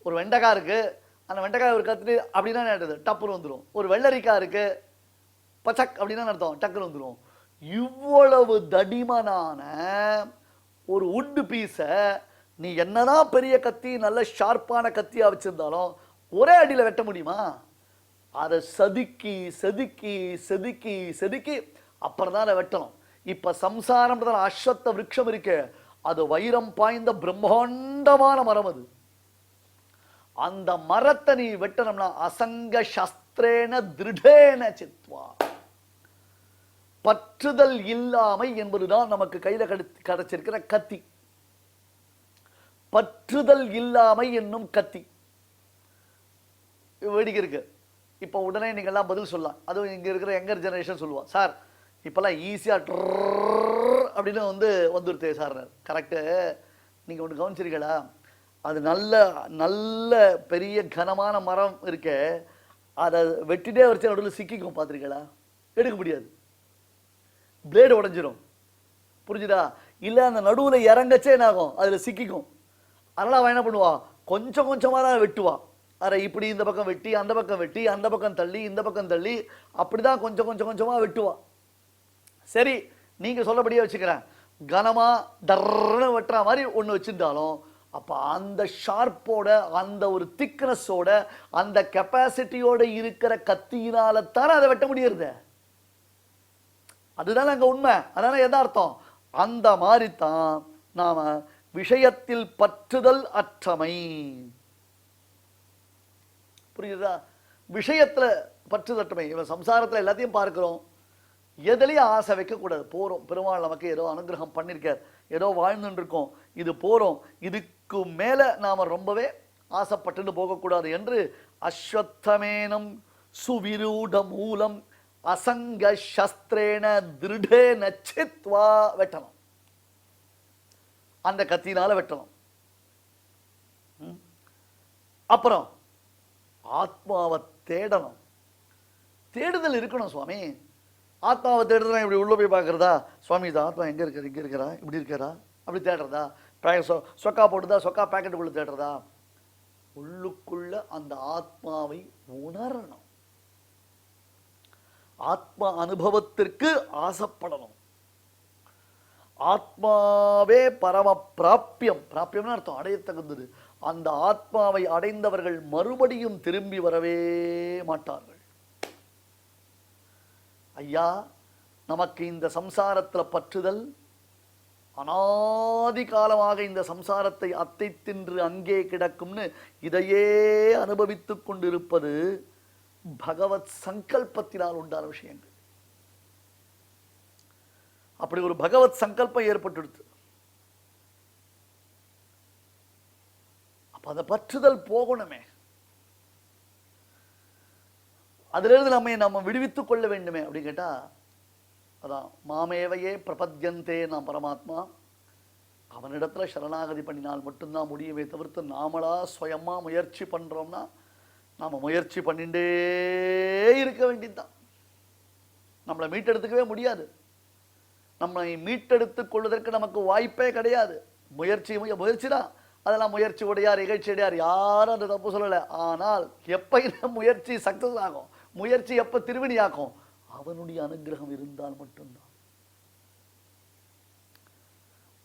ஒரு வெண்டைக்காய் இருக்குது, அந்த வெண்டைக்காய் ஒரு கத்திட்டு அப்படின்னா நேட்டது டப்புன்னு வந்துடும். ஒரு வெள்ளரிக்காய் இருக்குது, பச்சக் அப்படின்னா அர்த்தம் டக்குன்னு வந்துடும். இவ்வளவு தடிமனான ஒரு உட்டு பீஸை நீ என்னதான் பெரிய கத்தி நல்ல ஷார்ப்பான கத்தியாக வச்சுருந்தாலும் ஒரே அடியில் வெட்ட முடியுமா? அதை செதுக்கி செதுக்கி செதுக்கி செதுக்கி அப்புறம் தான் அதை வெட்டணும். இப்போ சம்சாரம்ன்றத அஸ்வத்த விருட்சம் இருக்கு, அது வைரம் பாய்ந்த பிரம்மாண்டமான மரம். அது அந்த மரத்தை நீ வெட்டணும்னா அசங்க சஸ்திரேன திருடேன சித்வா, பற்றுதல் இல்லாமை என்பதுதான் நமக்கு கையில கிடைச்சிருக்கிற கத்தி. பற்றுதல் இல்லாமை என்னும் கத்தி வேடிக்கை இருக்கு. இப்போ உடனே நீங்கள்லாம் பதில் சொல்லலாம். அதுவும் இங்கே இருக்கிற யங்கர் ஜெனரேஷன் சொல்லுவான், சார் இப்போல்லாம் ஈஸியாக அப்படின்னு வந்துருத்தே சார். கரெக்டு. நீங்கள் ஒன்று கவனிச்சிருக்கீங்களா? அது நல்ல நல்ல பெரிய கனமான மரம் இருக்க, அதை வெட்டிட்டே வச்சு நடுவில் சிக்கிக்கும். பார்த்துருக்கீங்களா? எடுக்க முடியாது, பிளேடு உடஞ்சிரும். புரிஞ்சுதா? இல்லை அந்த நடுவில் இறங்கச்சே என்ன ஆகும், அதில் சிக்கிக்கும். அதனால் அவன் என்ன பண்ணுவான், கொஞ்சம் கொஞ்சமாக தான் வெட்டுவான். அதை இப்படி இந்த பக்கம் வெட்டி அந்த பக்கம் வெட்டி அந்த பக்கம் தள்ளி இந்த பக்கம் தள்ளி அப்படி தான் கொஞ்சம் கொஞ்சம் கொஞ்சமாக வெட்டுவான். சரி, நீங்கள் சொல்லபடியே வச்சுக்கிறேன். கனமாக டர்ன்னு வெட்டுற மாதிரி ஒன்று வச்சுருந்தாலும் அப்ப அந்த ஷார்ப்போட, அந்த ஒரு திக்னஸோட, அந்த கெப்பாசிட்டியோட இருக்கிற கத்தியினால தானே அதை வெட்ட முடியுது. அதுதான் அங்க உண்மை, அதான யதார்த்தம். அந்த மாதிரி தான் நாம விஷயத்தில் பற்றுதல் அற்றமை. புரியுதா? விஷயத்துல பற்றுதற்றமை. இவன் சம்சாரத்துல எல்லாத்தையும் பார்க்கிறோம், எதுலையும் ஆசை வைக்க கூடாது. போறோம், பெருமாள் நமக்கு ஏதோ அனுகிரகம் பண்ணிருக்கார், ஏதோ வாழ்ந்துட்டு இருக்கோம், இது போறோம், இதுக்கு மேல நாம ரொம்பவே ஆசைப்பட்டு போகக்கூடாது என்று அஸ்வத்தமேனம் சுவிரூட மூலம் அசங்க சஸ்திரேன திருடேன சித்வா வெட்டணும். அந்த கத்தினால வெட்டணும். அப்புறம் ஆத்மாவை தேடணும். தேடுதல் இருக்கணும் சுவாமி. ஆத்மாவை தேடுறதா இப்படி உள்ள போய் பார்க்கறதா? சுவாமி இது ஆத்மா எங்க இருக்கிற, இங்க இருக்கிறா, இப்படி இருக்கிறா, அப்படி தேடுறதா? சொக்கா போட்டுதா, சொக்கா பேக்கெட்டுக்குள்ள தேடுறதா? உள்ளுக்குள்ள அந்த ஆத்மாவை உணரணும். ஆத்மா அனுபவத்திற்கு ஆசைப்படணும். ஆத்மாவே பரம பிராப்பியம். பிராப்பியம்னு அர்த்தம் அடையத்தகுந்தது. அந்த ஆத்மாவை அடைந்தவர்கள் மறுபடியும் திரும்பி வரவே மாட்டார்கள். ஐயா, நமக்கு இந்த சம்சாரத்துல பற்றுதல், அனாதி காலமாக இந்த சம்சாரத்தை அத்தை தின்று அங்கே கிடக்கும்னு இதையே அனுபவித்துக் கொண்டிருப்பது பகவத் சங்கல்பத்தினால் உண்டான விஷயங்கள். அப்படி ஒரு பகவத் சங்கல்பம் ஏற்பட்டுடுது. அப்ப அந்த பற்றுதல் போகணுமே, அதிலிருந்து நம்ம விடுவித்துக் கொள்ள வேண்டுமே அப்படி கேட்டா, அதான் மாமேவையே பிரபத்யந்தே, நாம் பரமாத்மா அவனிடத்துல சரணாகதி பண்ணினால் மட்டும்தான் முடியுமே தவிர்த்து நாமளா சுயமா முயற்சி பண்றோம்னா நாம முயற்சி பண்ணிட்டே இருக்க வேண்டியதுதான். நம்மளை மீட்டெடுத்துக்கவே முடியாது. நம்மை மீட்டெடுத்துக் கொள்வதற்கு நமக்கு வாய்ப்பே கிடையாது. முயற்சி தான். அதெல்லாம் முயற்சி உடையார், இகழ்ச்சி உடையார், யாரும் அந்த தப்பு சொல்லலை. ஆனால் எப்ப இந்த முயற்சி சக்சஸ் ஆகும், முயற்சி எப்ப திருவினியாக்கும், அவனுடைய அனுகிரகம் இருந்தால் மட்டும்தான்.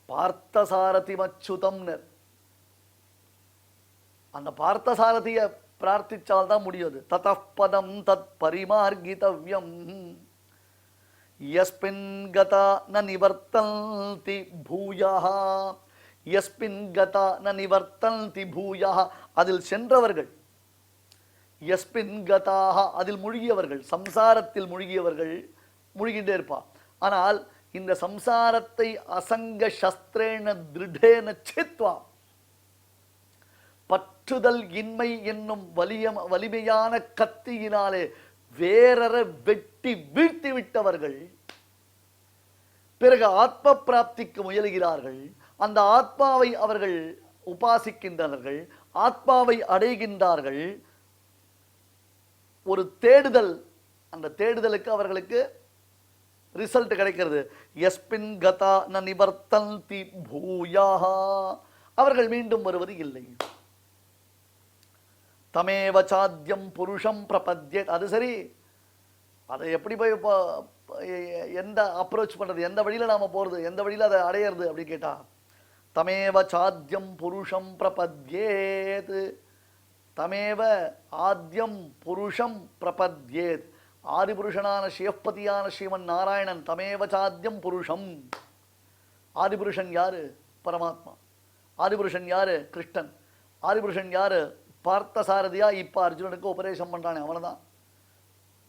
பார்த்தசாரதி மச்சுதம், அந்த பார்த்தசாரதிய பிரார்த்திச்சால்தான் முடியாது. ததப்பதம் தத் பரிமார்கிதவ்யம் யஸ்மின் கதா ந நிவர்த்தந்தி பூயஹ, யஸ்மின் கதா ந நிவர்த்தந்தி பூயஹ, அதில் சென்றவர்கள், யஸ்மின் கதாக அதில் முழுகியவர்கள், சம்சாரத்தில் முழுகியவர்கள் முழுகிட்டே இருப்பார். ஆனால் இந்த சம்சாரத்தை அசங்க சஸ்திரேன திருடேன சித்வா, பற்றுதல் இன்மை என்னும் வலிமையான கத்தியினாலே வேறற வெட்டி வீழ்த்தி விட்டவர்கள் பிறகு ஆத்ம பிராப்திக்கு முயலுகிறார்கள். அந்த ஆத்மாவை அவர்கள் உபாசிக்கின்றனர், ஆத்மாவை அடைகின்றார்கள். ஒரு தேடுதல், அந்த தேடுதலுக்கு அவர்களுக்கு ரிசல்ட் கிடைக்கிறது. யஸ்மின் கதா ந நிவர்த்தந்தி பூயஹ, அவர்கள் மீண்டும் வருவது இல்லை. தமேவ சாத்யம் புருஷம் பிரபத்யேத், அது சரி, அதை எப்படி போய் எந்த அப்ரோச் பண்றது, எந்த வழியில நாம போறது, எந்த வழியில அதை அடையிறது அப்படின்னு கேட்டா, தமேவ சாத்யம் புருஷம் பிரபத்யேத், தமேவ ஆத்யம் புருஷம் பிரபத்யேத், ஆதிபுருஷனான சிவப்பதியான ஸ்ரீமன் நாராயணன், தமேவ சாத்யம் புருஷம். ஆதிபுருஷன் யாரு? பரமாத்மா. ஆதிபுருஷன் யாரு? கிருஷ்ணன். ஆதிபுருஷன் யாரு? பார்த்த சாரதியா இப்ப அர்ஜுனனுக்கு உபதேசம் பண்றானே அவனதான்.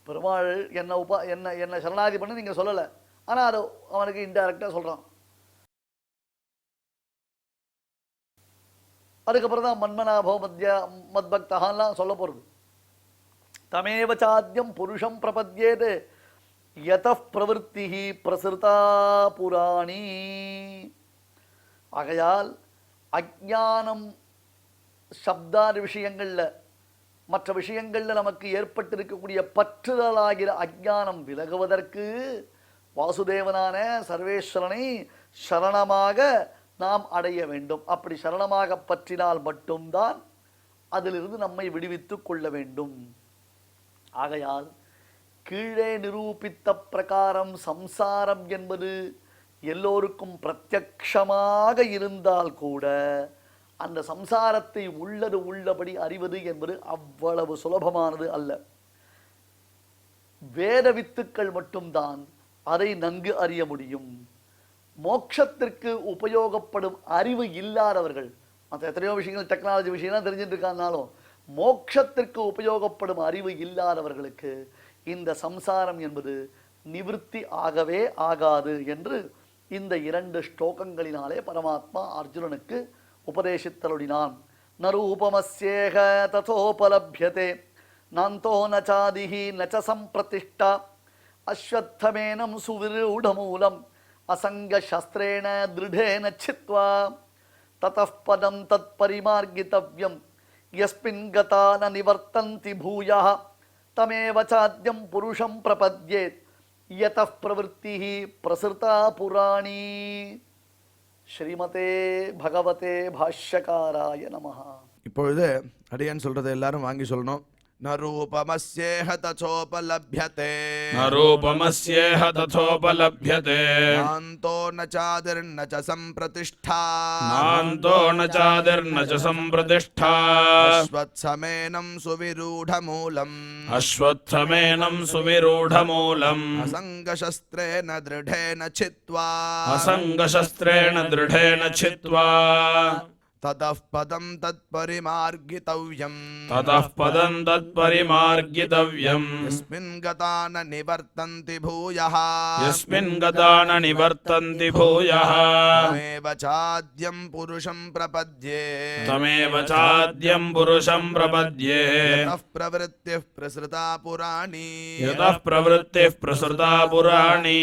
பெருமாள் என்ன சரணாதி பண்ணு நீங்க சொல்லல, ஆனா அது அவனுக்கு இன்டைரக்டா சொல்றான். அதுக்கப்புறம் தான் மன்மனாபோ மத்பக்தகான்லாம் சொல்ல போறது. தமேவ சாத்யம் புருஷம் பிரபத்யேத் யதः பிரவருத்திஹி பிரசுருதா புராணி. ஆகையால் அஞ்ஞானம் சப்தாதி விஷயங்கள்ல, மற்ற விஷயங்கள்ல நமக்கு ஏற்பட்டிருக்கக்கூடிய பற்றுதலாகிற அஞ்ஞானம் விலகுவதற்கு வாசுதேவனான சர்வேஸ்வரனை சரணமாக நாம் அடைய வேண்டும். அப்படி சரணமாக பற்றினால் மட்டும்தான் அதிலிருந்து நம்மை விடுவித்துக் கொள்ள வேண்டும். ஆகையால் கீழே நிரூபித்த பிரகாரம் சம்சாரம் என்பது எல்லோருக்கும் பிரத்யக்ஷமாக இருந்தால் கூட அந்த சம்சாரத்தை உள்ளது உள்ளபடி அறிவது என்பது அவ்வளவு சுலபமானது அல்ல. வேத வித்துக்கள் மட்டும்தான் அதை நன்கு அறிய முடியும். மோட்சத்திற்கு உபயோகப்படும் அறிவு இல்லாதவர்கள், மற்ற எத்தனையோ விஷயங்கள் டெக்னாலஜி விஷயம்லாம் தெரிஞ்சுட்டு இருக்காருனாலும் மோட்சத்திற்கு உபயோகப்படும் அறிவு இல்லாதவர்களுக்கு இந்த சம்சாரம் என்பது நிவிருத்தி ஆகவே ஆகாது என்று இந்த 2 ஸ்லோகங்களினாலே பரமாத்மா அர்ஜுனனுக்கு உபதேசித்தருளினான். நரூபமஸ்யேக ததோபலப்யதே நாந்தோ நச்சாதிஹி நச்ச சம்பிரதிஷ்டா அஸ்வத்தமேனம் சுவிரூಢமூலம் அசங்க சஸ்திரேண திருடேன சித்வா ததஃ பதம் தத் பரிமார்கிதவ்யம் யஸ்மின் கதா ந நிவர்த்தந்தி பூயः தமேவ சாத்யம் புருஷம் பிரபத்யேத் யதः பிரவருத்திஹி பிரசுர்தா புராணி. ஸ்ரீமதே பகவதே பாஷ்யகாராய நமஹ. இப்பொழுது அடியான் சொல்றதை எல்லாரும் வாங்கி சொல்லணும். நரூபமஸ்யேஹ தசோபலப்யதே நரூபமஸ்யேஹ ததோபலப்யதே நாந்தோ ந சாதிர்ந ச சம்பிரதிஷ்டா நாந்தோ ந சாதிர்ந ச சம்பிரதிஷ்டா அஸ்வத்சமேனம் சுவிரூಢமூலம் அஸ்வத்சமேனம் சுவிரூఢமூலம் அசங்கசஸ்திரேண திருடேன சித்வா அசங்கசஸ்திரேண திருடேன சித்வா ததஃ பதம் தத் பரிமார்கிதவ்யம் ததः பதம் தத் பரிமார்கிதவ்யம் யஸ்மின் கதா ந நிவர்த்தந்தி பூயः யஸ்மின் கதா ந நிவர்த்தந்தி பூயः தமேவ சாத்யம் புருஷம் பிரபத்யே தமேவ சாத்யம் புருஷம் பிரபத்யே யதः பிரவருத்திः பிரசுதா புராணி. யதः பிரவருத்திः பிரசுர்தா புராணி.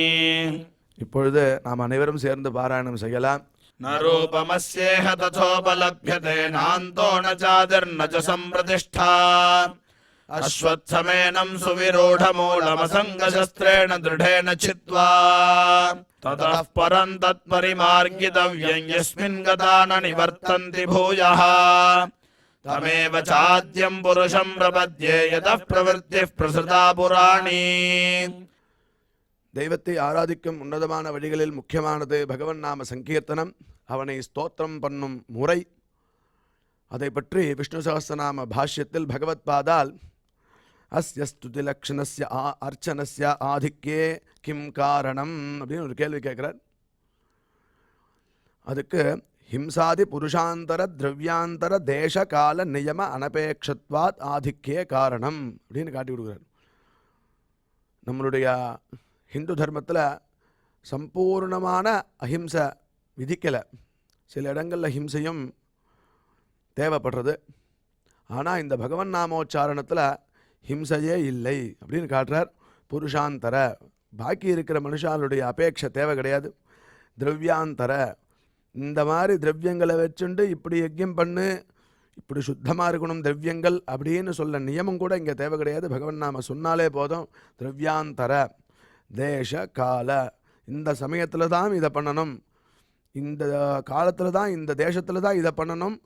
இப்பொழுது நாம் அனைவரும் சேர்ந்து பாராயணம் செய்யலாம். நரூபமஸ்யேஹ ததோபலப்யதே நாந்தோ ந சாதிர்ந ச சம்பிரதிஷ்டா அஸ்வத்சமேனம் சுவிரூఢமூலமசங்கசஸ்திரேண திருடேன சித்வா ததः பரம் தத் பரிமார்கிதவ்யம் யஸ்மின் கதா ந நிவர்த்தந்தி பூயः தமேவ சாத்யம் புருஷம் பிரபத்யே யதः பிரவருத்திः பிரசுர்தா புராணி. தெய்வத்தை ஆராதிக்கும் உன்னதமான வழிகளில் முக்கியமானது பகவன் நாம சங்கீர்த்தனம், அவனை ஸ்தோத்திரம் பண்ணும் முறை. அதை பற்றி விஷ்ணு சகஸ்ரநாம பாஷ்யத்தில் பகவத் பாதால் அஸ்ய ஸ்துதி லக்ஷணஸ்ய அர்ச்சனஸ்ய ஆதிக்கே கிம் காரணம் அப்படின்னு ஒரு கேள்வி கேட்குறார். அதுக்கு ஹிம்சாதி புருஷாந்தர திரவியாந்தர தேச கால நியம அனபேட்சத்வாத் ஆதிக்கே காரணம் அப்படின்னு காட்டி கொடுக்குறார். நம்மளுடைய ஹிந்து தர்மத்தில் சம்பூர்ணமான அஹிம்சை விதிக்கலை. சில இடங்களில் ஹிம்சையும் தேவைப்படுறது. ஆனால் இந்த பகவன் நாமோச்சாரணத்தில் ஹிம்சையே இல்லை அப்படின்னு காட்டுறார். புருஷாந்தர பாக்கி இருக்கிற மனுஷாளுடைய அபேட்சை தேவை கிடையாது. திரவியாந்தர இந்த மாதிரி திரவியங்களை வச்சுண்டு இப்படி யஜ்யம் பண்ணு, இப்படி சுத்தமாக இருக்கணும் திரவியங்கள் அப்படின்னு சொல்ல நியமம் கூட இங்கே தேவை கிடையாது. பகவன் நாம சொன்னாலே போதும். திரவியாந்தர தேச கால இந்த சமயத்தில் தான் இதை பண்ணணும், இந்த காலத்தில் தான் இந்த தேசத்தில் தான் இதை பண்ணணும்,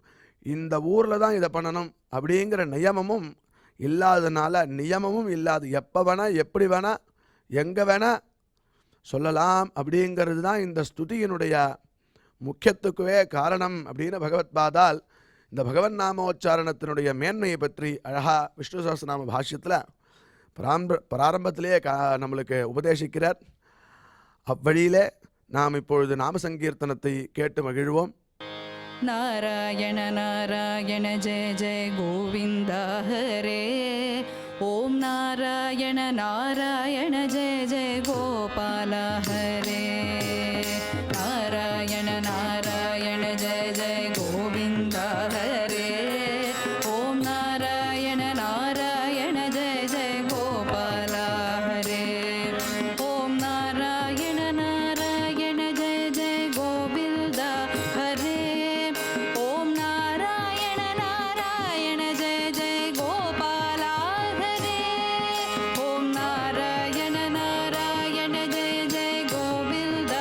இந்த ஊரில் தான் இதை பண்ணணும் அப்படிங்கிற நியமமும் இல்லாதனால, நியமமும் இல்லாது எப்போ வேணால் எப்படி வேணால் எங்கே வேணால் சொல்லலாம் அப்படிங்கிறது தான் இந்த ஸ்துதியினுடைய முக்கியத்துக்குவே காரணம் அப்படின்னு பகவத் பாதால் இந்த பகவன் நாமோச்சாரணத்தினுடைய மேன்மையை பற்றி அழகா விஷ்ணு சஹஸ்ரநாம பாஷ்யத்தில் பிராரம்பத்திலேயே நம்மளுக்கு உபதேசிக்கிறார். அவ்வழியிலே நாம் இப்பொழுது நாம சங்கீர்த்தனத்தை கேட்டு மகிழ்வோம். நாராயண நாராயண ஜெய ஜெய கோவிந்த ஹரே. ஓம் நாராயண நாராயண ஜெய ஜெய கோபால ஹரே. நாராயண நாராயண ஜெய ஜெய கோவிந்த ஹரே. ஓம் நாராயண நாராயண ஜெய ஜெய கோபால ஹரே. ஓம் நாராயண நாராயண ஜெய ஜெய கோவிந்த ஹரே. ஓம் நாராயண நாராயண ஜெய ஜெய கோபால ஹரே. ஓம் நாராயண நாராயண ஜெய ஜெய கோவிந்த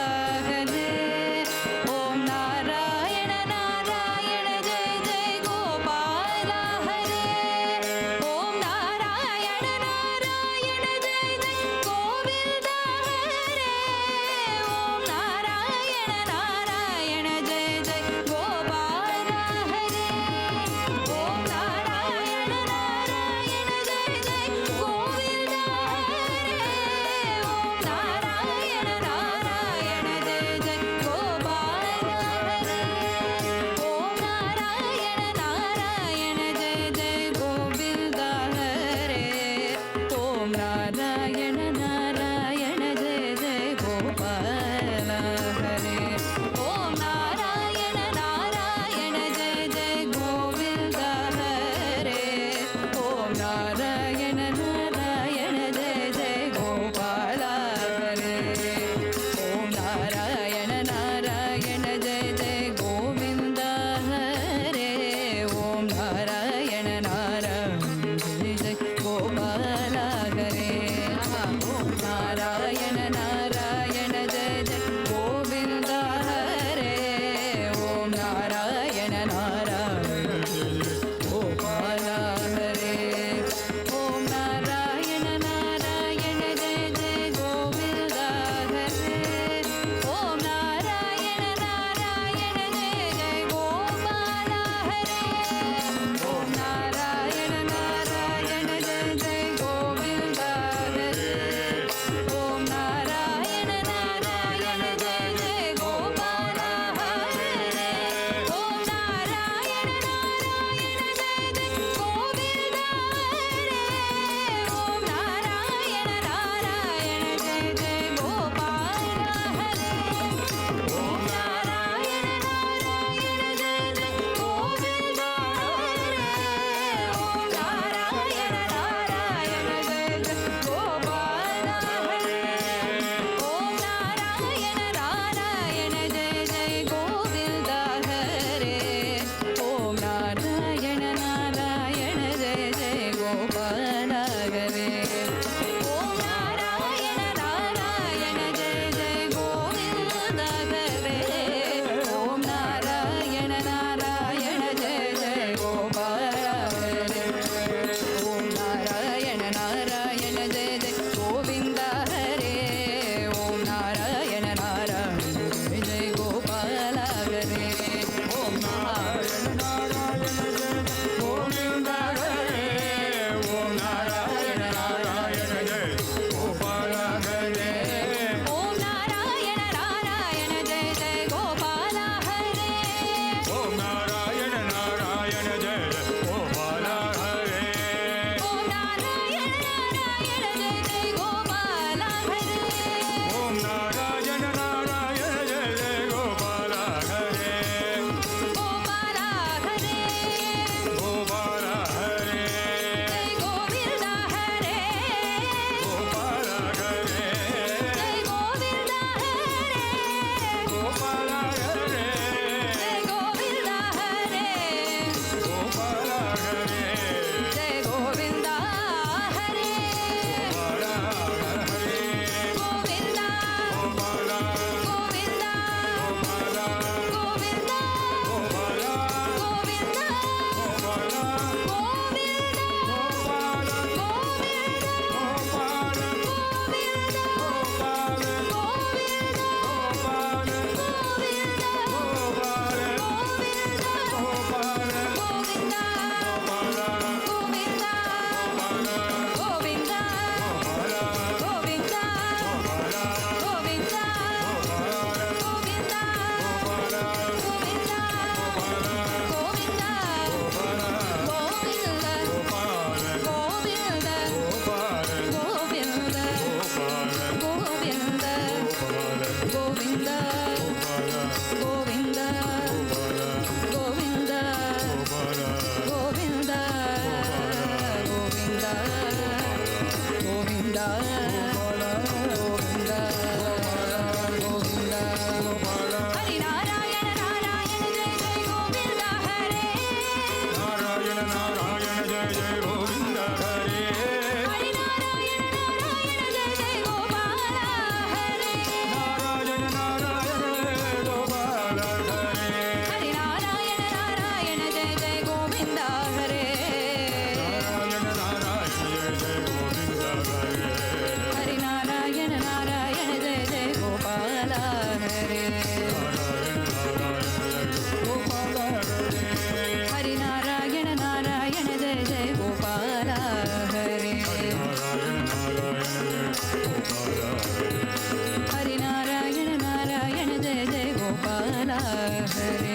हरे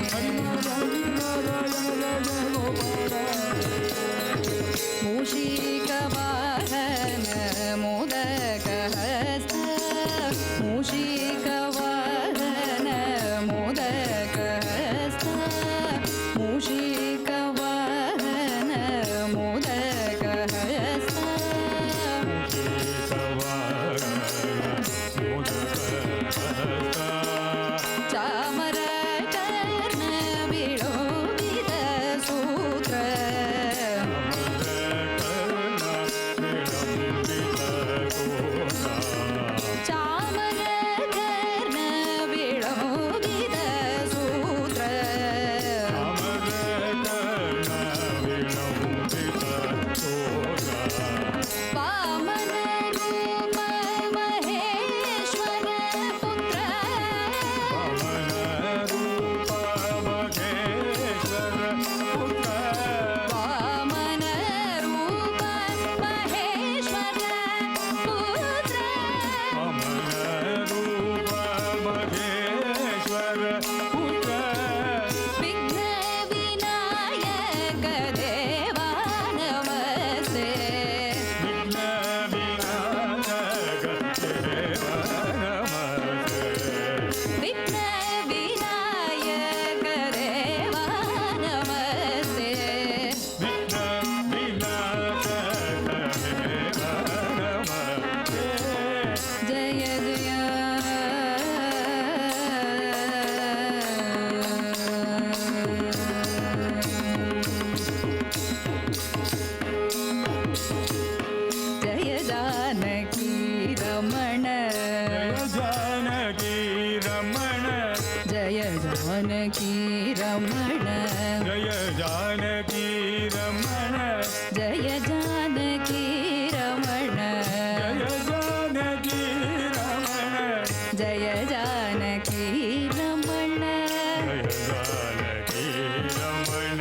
मूषिकवाहन मोदकहस्त मूषिकवाहन मोदकहस्त मूषिकवाहन मोदकहस्त चामरकर्ण विलोकित सूत्र चामरकर्ण विलोकित सूत्र वामन रूप महेश्वर पुत्र वामन रूप महेश्वर पुत्र विघ्न विनायक देवा नमस्ते विघ्न विनायक देवा नमस्ते जय जय जय जानकी रमण जानकी रमण जय जानकी रमण जय जानकी रमण जय जानकी रमण जय जानकी रमण जय जानकी रमण जय जानकी रमण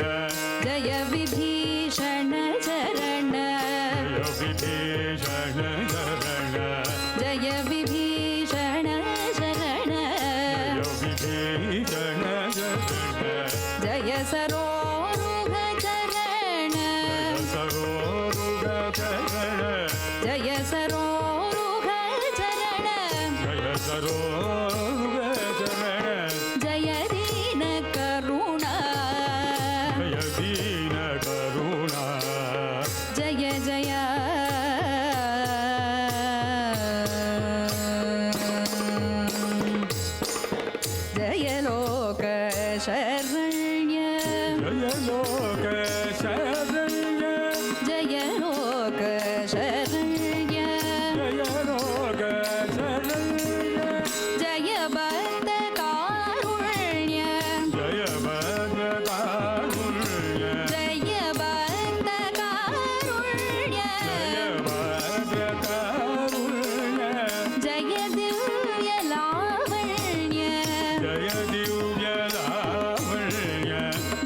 जय विभीषण चरण विभीषण शरण जय विभीषण शरण विभीषण शरण जय सरोरुह चरण सरोरुग चरण जय सरोरुह चरण जय सरोरुग चरण जय दीन करुणा जय दीन करुणा जय जय जय लोक शरण्य जय लोक शरण्य जय लोक शरण्य जय लोक शरण्य जय बंद कारुण्य जय भद्र कारुण्य जय बंद कारुण्य जय भद्र कारुण्य जय दिव्य लावण्य जय दिव्य लावण्य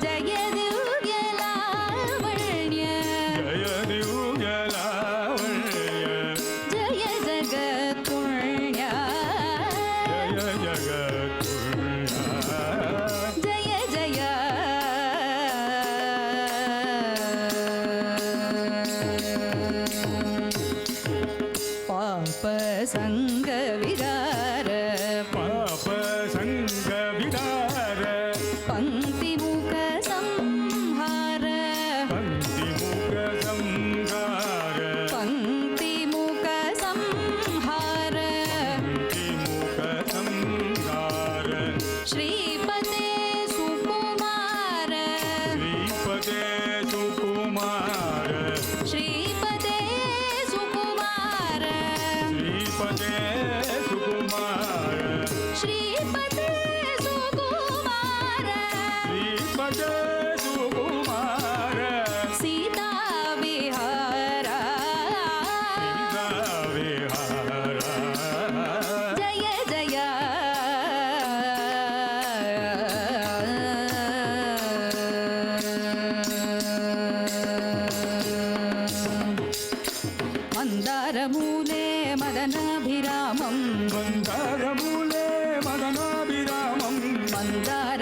जय दिव्य लावण्य जय दिव्य लावण्य जय जगत्पुण्य जय जगत्पुण्य जय जय पाप संग विदार पाप संग विदार पंक्ति मुख संहार पंक्ति मुख संहार पंक्ति मुख संहार पंक्ति मुख संहार श्रीपते सुकुमार श्रीपते सुकुमार श्रीपते सुकुमार श्रीपते सुकुमार श्रीपते सुकुमार श्रीपते सुकुमार सीता विहार सीता विहार जय जय मन्दारमूले मदनाभिरामं मन्दारमूले मदनाभिरामं मन्दार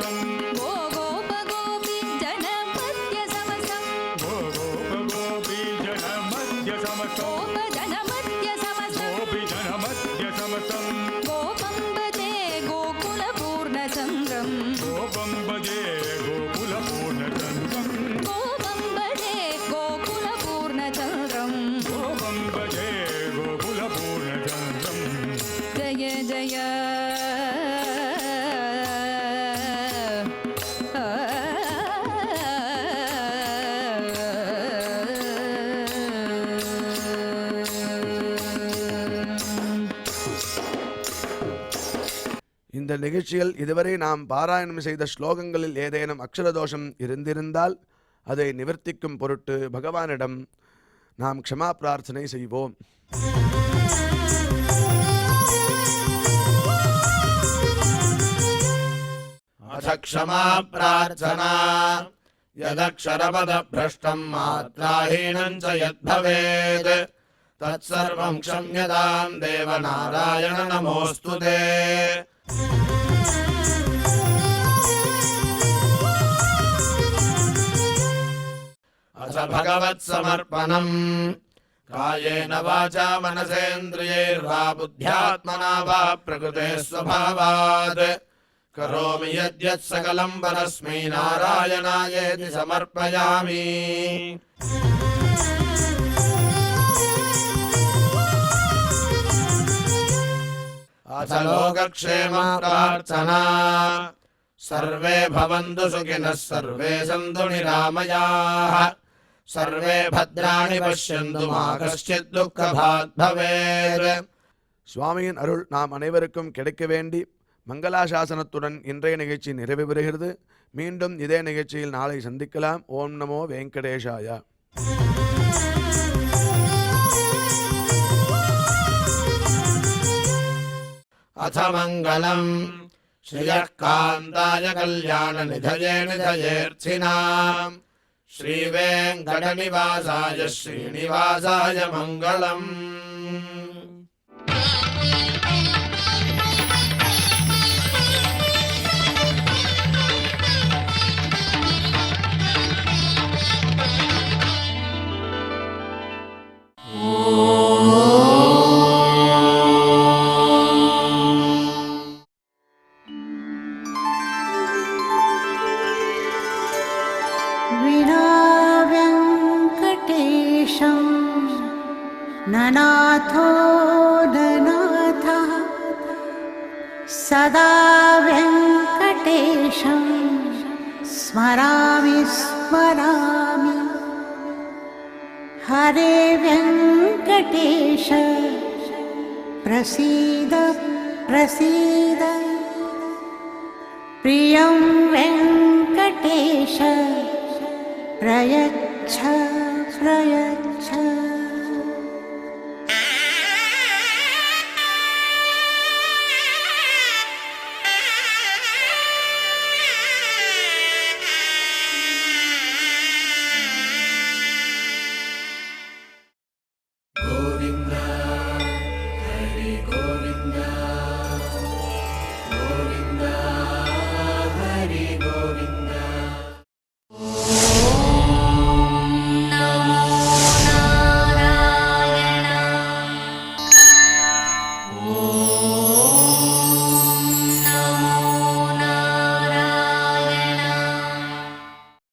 समसं गो गोप गोपी जनमध्य समसं गोपी जनमध्य समसं गोप जनमध्य समसं गोपी जनमध्य समसं गोपं भजे गोकुलपूर्णचन्द्रं गोपं भजे गोकुलपूर्णचन्द्रं गोपं भजे गोकुलपूर्णचन्द्रं गोपं भजे गोकुलपूर्णचन्द्रं जय जय இந்த நிகழ்ச்சியில் இதுவரை நாம் பாராயணம் செய்த ஸ்லோகங்களில் ஏதேனும் அக்ஷரதோஷம் இருந்திருந்தால் அதை நிவர்த்திக்கும் பொருட்டு பகவானிடம் நாம் க்ஷமா பிரார்த்தனை செய்வோம். अथ क्षमा प्रार्थना यदक्षरपदभ्रष्टं मात्राहीनं च यद्भवेत् तत्सर्वं क्षम्यतां देवनारायण नमोऽस्तु ते. अथ भगवत्समर्पणम् कायेन वाचा मनसेन्द्रियैर्वा बुद्ध्यात्मना वा प्रकृते स्वभावात् करोमि यद्यत् सकलं परस्मै नारायणायेति समर्पयामि. अथ लोकक्षेम प्रार्थना सर्वे भवन्तु सुखिनः सर्वे सन्तु निरामयाः सर्वे भद्राणि पश्यन्तु मा कश्चित् दुःखभाग् भवेत्. சுவாமியின் அருள் நாம் அனைவருக்கும் கிடைக்க வேண்டி மங்களாசாசனத்துடன் இன்றைய நிகழ்ச்சி நிறைவு பெறுகிறது. மீண்டும் இதே நிகழ்ச்சியில் நாளை சந்திக்கலாம். ஓம் நமோ வெங்கடேஷாய. अथ मङ्गलम् श्रियः कान्ताय कल्याणनिधये निधयेऽर्थिनाम् श्रीवेङ्कटनिवासाय श्रीनिवासाय मङ्गलम्. विनाव्यङ्कटेशं ननाथो ननाथः सदा व्यङ्कटेशं स्मरामि स्मरामि हरे व्यङ्कटेश प्रसीद प्रसीद प्रियं वेङ्कटेश प्रयच्छ प्रयच्छ